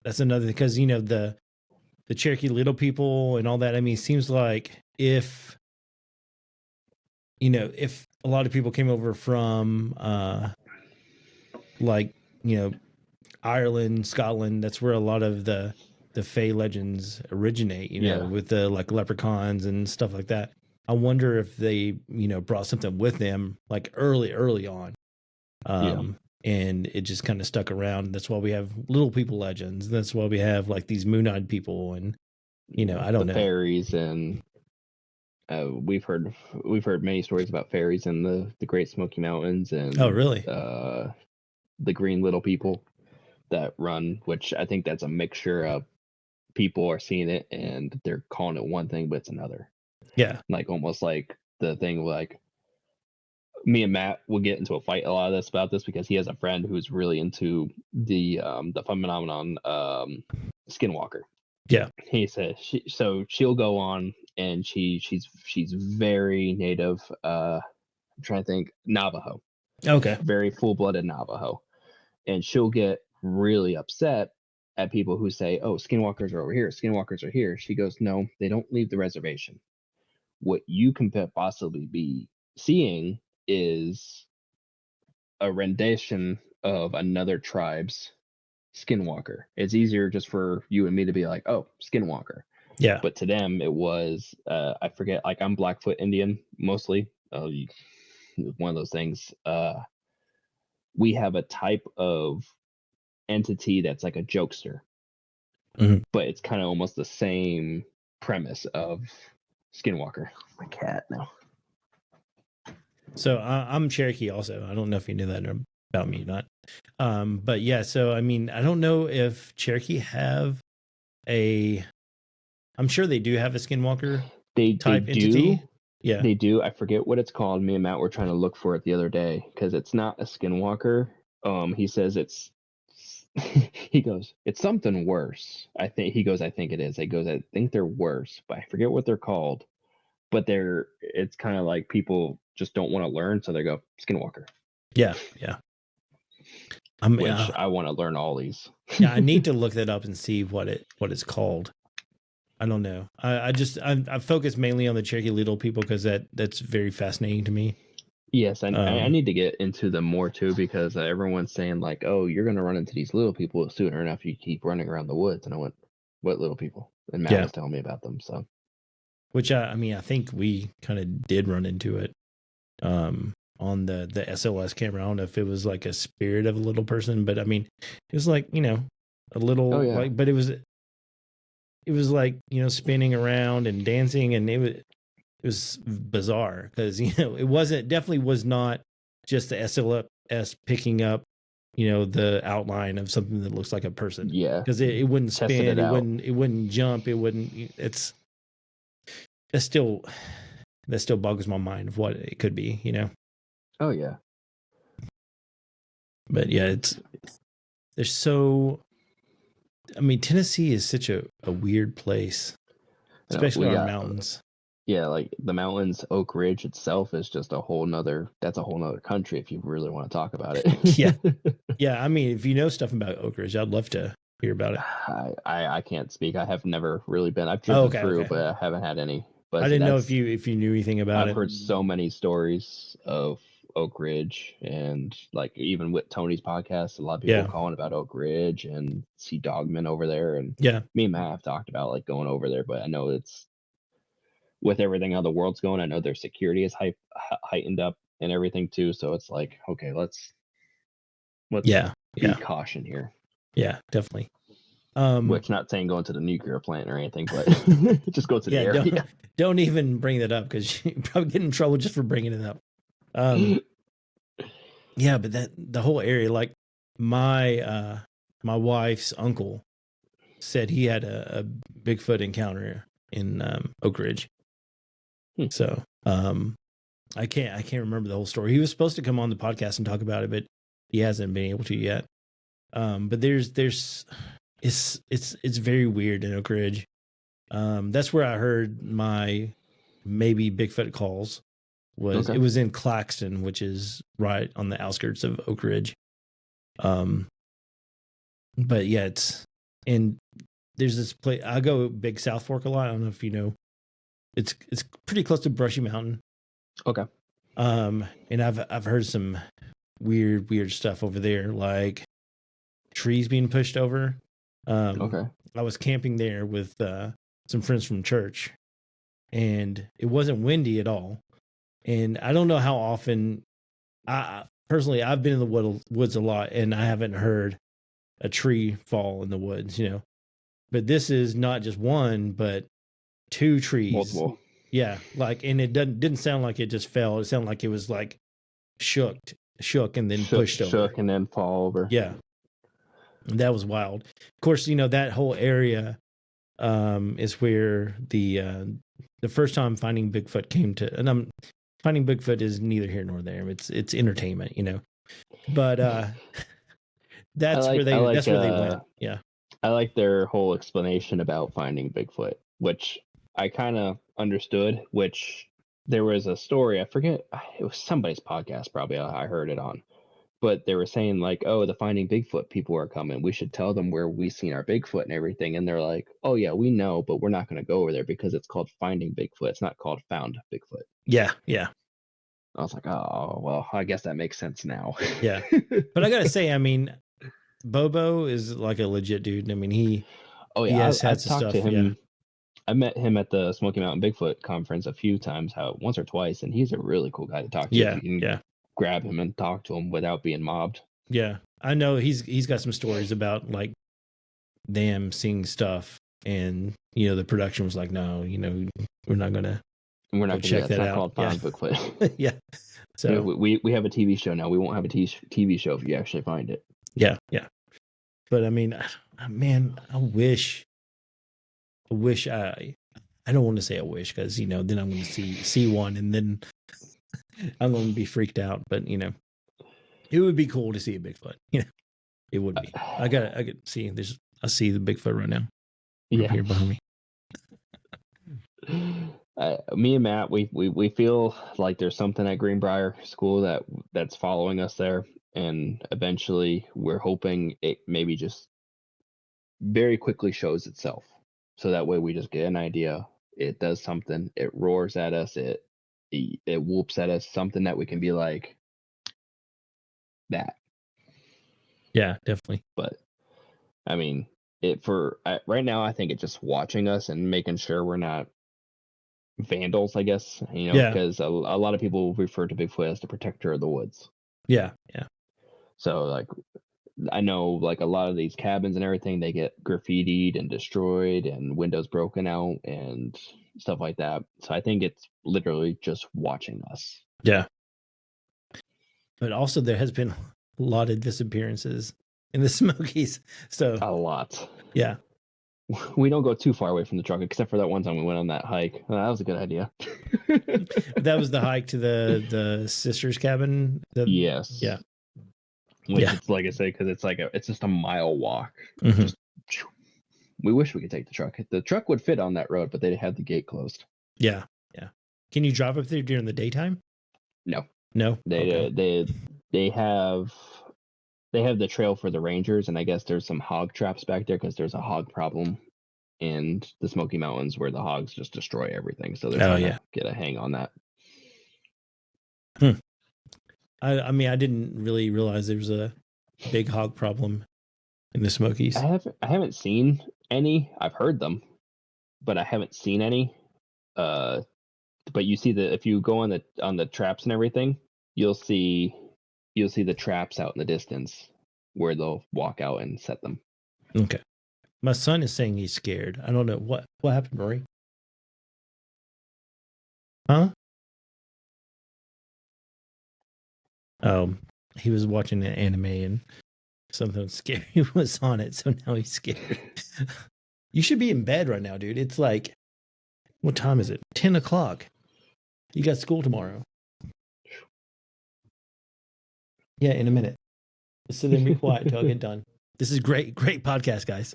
That's another because the Cherokee Little people and all that. I mean, it seems like if if a lot of people came over from like Ireland, Scotland, that's where a lot of the Fey legends originate. With the like leprechauns and stuff like that. I wonder if they brought something with them like early on. And it just kind of stuck around. That's why we have little people legends. That's why we have like these moon-eyed people and I don't know. Fairies, and we've heard many stories about fairies in the Great Smoky Mountains, and Oh, really? The green little people that run, which I think that's a mixture of people are seeing it and they're calling it one thing, but it's another. Yeah. Like almost like the thing like me and Matt will get into a fight a lot of this about this because he has a friend who's really into the phenomenon Skinwalker. Yeah. He says she'll go on and she's very native. I'm trying to think, Navajo. Okay. Very full-blooded Navajo, and she'll get really upset at people who say, "Oh, Skinwalkers are over here. Skinwalkers are here." She goes, "No, they don't leave the reservation. What you can possibly be seeing is a rendition of another tribe's Skinwalker. It's easier just for you and me to be like, oh, Skinwalker. Yeah. But to them, it was I forget. Like I'm Blackfoot Indian mostly. One of those things. We have a type of entity that's like a jokester, but it's kind of almost the same premise of Skinwalker. My cat now. So I'm Cherokee also. I don't know if you knew that about me or not. But yeah, so I mean, I don't know if Cherokee have I'm sure they do have a Skinwalker type entity. Yeah. They do. I forget what it's called. Me and Matt were trying to look for it the other day because it's not a Skinwalker. He says he goes, it's something worse. I think it is. He goes, I think they're worse, but I forget what they're called. But it's kind of like people just don't want to learn, so they go Skinwalker. Yeah. Which I want to learn all these. Yeah, I need to look that up and see what it's called. I don't know. I focus mainly on the Cherokee Little people because that's very fascinating to me. Yes, I need to get into them more too because everyone's saying like, oh, you're gonna run into these little people sooner enough. You keep running around the woods, and I went, what little people? And Matt was telling me about them. So, which I mean, I think we kind of did run into it on the SLS camera. I don't know if it was like a spirit of a little person, but I mean, it was like a little like, but it was like spinning around and dancing, and it was bizarre because it definitely was not just the SLS picking up the outline of something that looks like a person. Yeah, because it wouldn't spin, it wouldn't jump, it wouldn't. That still boggles my mind of what it could be. Oh yeah. But yeah, there's so. I mean, Tennessee is such a weird place, especially our mountains. Yeah, like the mountains, Oak Ridge itself is just a whole nother country if you really want to talk about it. Yeah. I mean, if you know stuff about Oak Ridge, I'd love to hear about it. I can't speak. I have never really been. I've driven through, but I haven't had any. But I didn't know if you knew anything about it. I've heard so many stories of Oak Ridge, and like even with Tony's podcast, a lot of people calling about Oak Ridge and see Dogman over there, and me and Matt have talked about like going over there, but I know it's with everything how the world's going. I know their security is heightened up and everything too, so it's like okay, let's be caution here. Yeah, definitely. Which not saying going to the nuclear plant or anything, but just go to the area. Don't even bring that up because you probably get in trouble just for bringing it up. Yeah, but the whole area, like my wife's uncle said he had a Bigfoot encounter in Oak Ridge. So I can't remember the whole story. He was supposed to come on the podcast and talk about it, but he hasn't been able to yet. But it's very weird in Oak Ridge. That's where I heard my maybe Bigfoot calls. It was in Claxton, which is right on the outskirts of Oak Ridge. But yeah, there's this place. I go Big South Fork a lot. I don't know if you know. It's pretty close to Brushy Mountain. Okay. And I've heard some weird stuff over there, like trees being pushed over. I was camping there with some friends from church, and it wasn't windy at all. And I don't know how often. Personally, I've been in the woods a lot, and I haven't heard a tree fall in the woods. But this is not just one, but two trees. Multiple. Yeah, and it didn't sound like it just fell. It sounded like it was like shook and then pushed over. Shook and then fall over. Yeah. And that was wild. Of course, that whole area is where the first time Finding Bigfoot came to, and Finding Bigfoot is neither here nor there. It's entertainment, But that's where they went. Yeah. I like their whole explanation about finding Bigfoot, which I kind of understood, which there was a story, I forget, it was somebody's podcast probably I heard it on, but they were saying like, oh, the Finding Bigfoot people are coming. We should tell them where we seen our Bigfoot and everything. And they're like, oh yeah, we know, but we're not going to go over there because it's called Finding Bigfoot. It's not called Found Bigfoot. Yeah. I was like, oh, well, I guess that makes sense now. Yeah. But I got to say, I mean, Bobo is like a legit dude. I mean, I've talked to him. I met him at the Smoky Mountain Bigfoot conference a few times, once or twice, and he's a really cool guy to talk to. If Yeah, you can yeah, grab him and talk to him without being mobbed. yeah. I know he's got some stories about like them seeing stuff, and the production was like, no, we're not gonna And we're not go going to check do that. that It's not out. called Yeah. Found Bigfoot. Yeah. So we have a TV show now. We won't have a TV show if you actually find it. yeah, yeah. But I mean, man, I wish I don't want to say I wish, because then I'm going to see one, and then I'm going to be freaked out. But it would be cool to see a Bigfoot. It would be. I could see. I see the Bigfoot right now. Yeah. Here behind me. Me and Matt, we feel like there's something at Greenbrier School that's following us there, and eventually we're hoping it maybe just very quickly shows itself, so that way we just get an idea. It does something. It roars at us. It whoops at us. Something that we can be like that. Yeah, definitely. But I mean, right now, I think it's just watching us and making sure we're not vandals, I guess, Yeah. because a lot of people refer to Bigfoot as the protector of the woods. Yeah, yeah. So like, I know like a lot of these cabins and everything, they get graffitied and destroyed and windows broken out and stuff like that. So I think it's literally just watching us. Yeah. But also there has been a lot of disappearances in the Smokies. So A lot. yeah. We don't go too far away from the truck, except for that one time we went on that hike. Well, that was a good idea. That was the hike to the sister's cabin. Yes. Yeah. Which Yeah. it's like I say, because it's just a mile walk. Mhm. Just, we wish we could take the truck. The truck would fit on that road, but they had the gate closed. Yeah. Yeah. Can you drive up there during the daytime? No. No. They have the trail for the rangers, and I guess there's some hog traps back there because there's a hog problem in the Smoky Mountains where the hogs just destroy everything. So they're trying to get a hang on that. I mean, I didn't really realize there was a big hog problem in the Smokies. I haven't seen any. I've heard them, but I haven't seen any. But you see if you go on the traps and everything, you'll see the traps out in the distance where they'll walk out and set them. Okay. My son is saying he's scared. I don't know what happened, Marie. Huh? He was watching an anime and something scary was on it, so now he's scared. You should be in bed right now, dude. It's like, what time is it? 10 o'clock. You got school tomorrow. Yeah, in a minute. Just sit there and be quiet until I get done. This is great podcast, guys.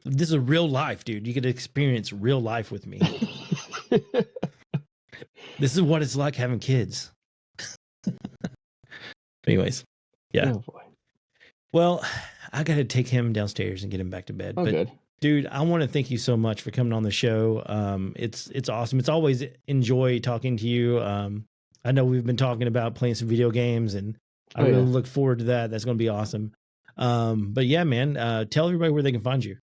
This is real life, dude. You get to experience real life with me. This is what it's like having kids. Anyways, yeah. Oh boy. Well, I got to take him downstairs and get him back to bed. Oh, but good. dude, I want to thank you so much for coming on the show. It's awesome. It's always enjoy talking to you. I know we've been talking about playing some video games, and I really look forward to that. That's going to be awesome. But yeah, man, tell everybody where they can find you.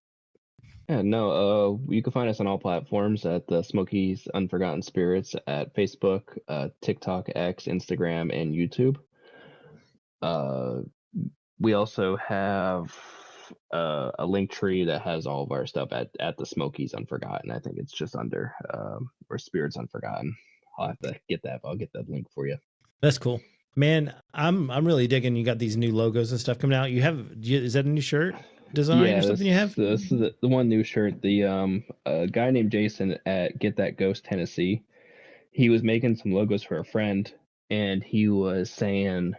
Yeah, no, you can find us on all platforms at the Smokies Unforgotten Spirits at Facebook, TikTok, X, Instagram, and YouTube. We also have a link tree that has all of our stuff at the Smokies Unforgotten. I think it's just under or Spirits Unforgotten. I'll have to get that. I'll get that link for you. That's cool, man. I'm really digging. You got these new logos and stuff coming out. Is that a new shirt design or something you have? This is the one new shirt. The a guy named Jason at Get That Ghost Tennessee, he was making some logos for a friend, and he was saying,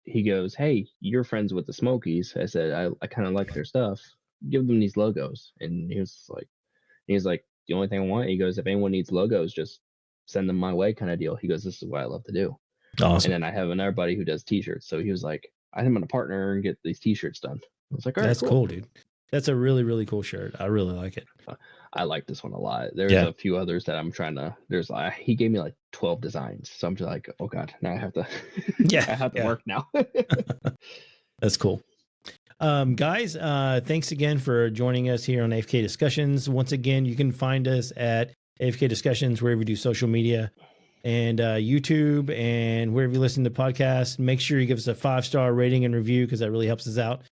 he goes, "Hey, you're friends with the Smokies." I said, I kind of like their stuff. Give them these logos. And he was like, the only thing I want, he goes, if anyone needs logos, just send them my way, kind of deal. He goes, this is what I love to do. Awesome. And then I have another buddy who does t-shirts. So he was like, I'm going to partner and get these t-shirts done. I was like, all right, that's cool, dude. That's a really, really cool shirt. I really like it. I like this one a lot. There's a few others that I'm trying to, he gave me like 12 designs. So I'm just like, oh God, now I have to, I have to work now. That's cool. Guys, thanks again for joining us here on AFK Discussions. Once again, you can find us at AFK Discussions wherever you do social media and YouTube and wherever you listen to podcasts. Make sure you give us a 5-star rating and review because that really helps us out.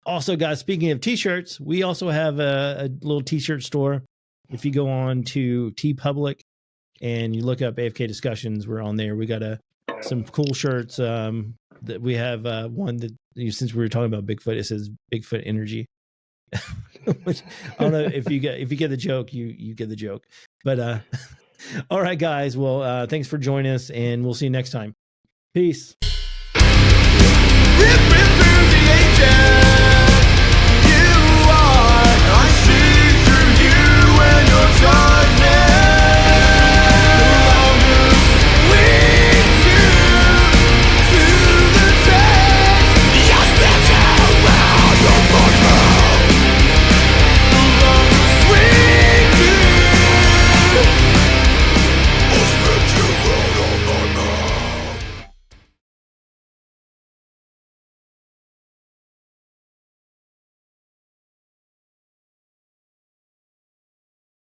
Also, guys, speaking of t-shirts, we also have a little t-shirt store. If you go on to TeePublic and you look up AFK Discussions, we're on there. We got some cool shirts. That we have one that, since we were talking about Bigfoot, it says Bigfoot Energy. Which, I don't know if you get the joke, you get the joke. But all right, guys. Well, thanks for joining us, and we'll see you next time. Peace. Ripping through the ages.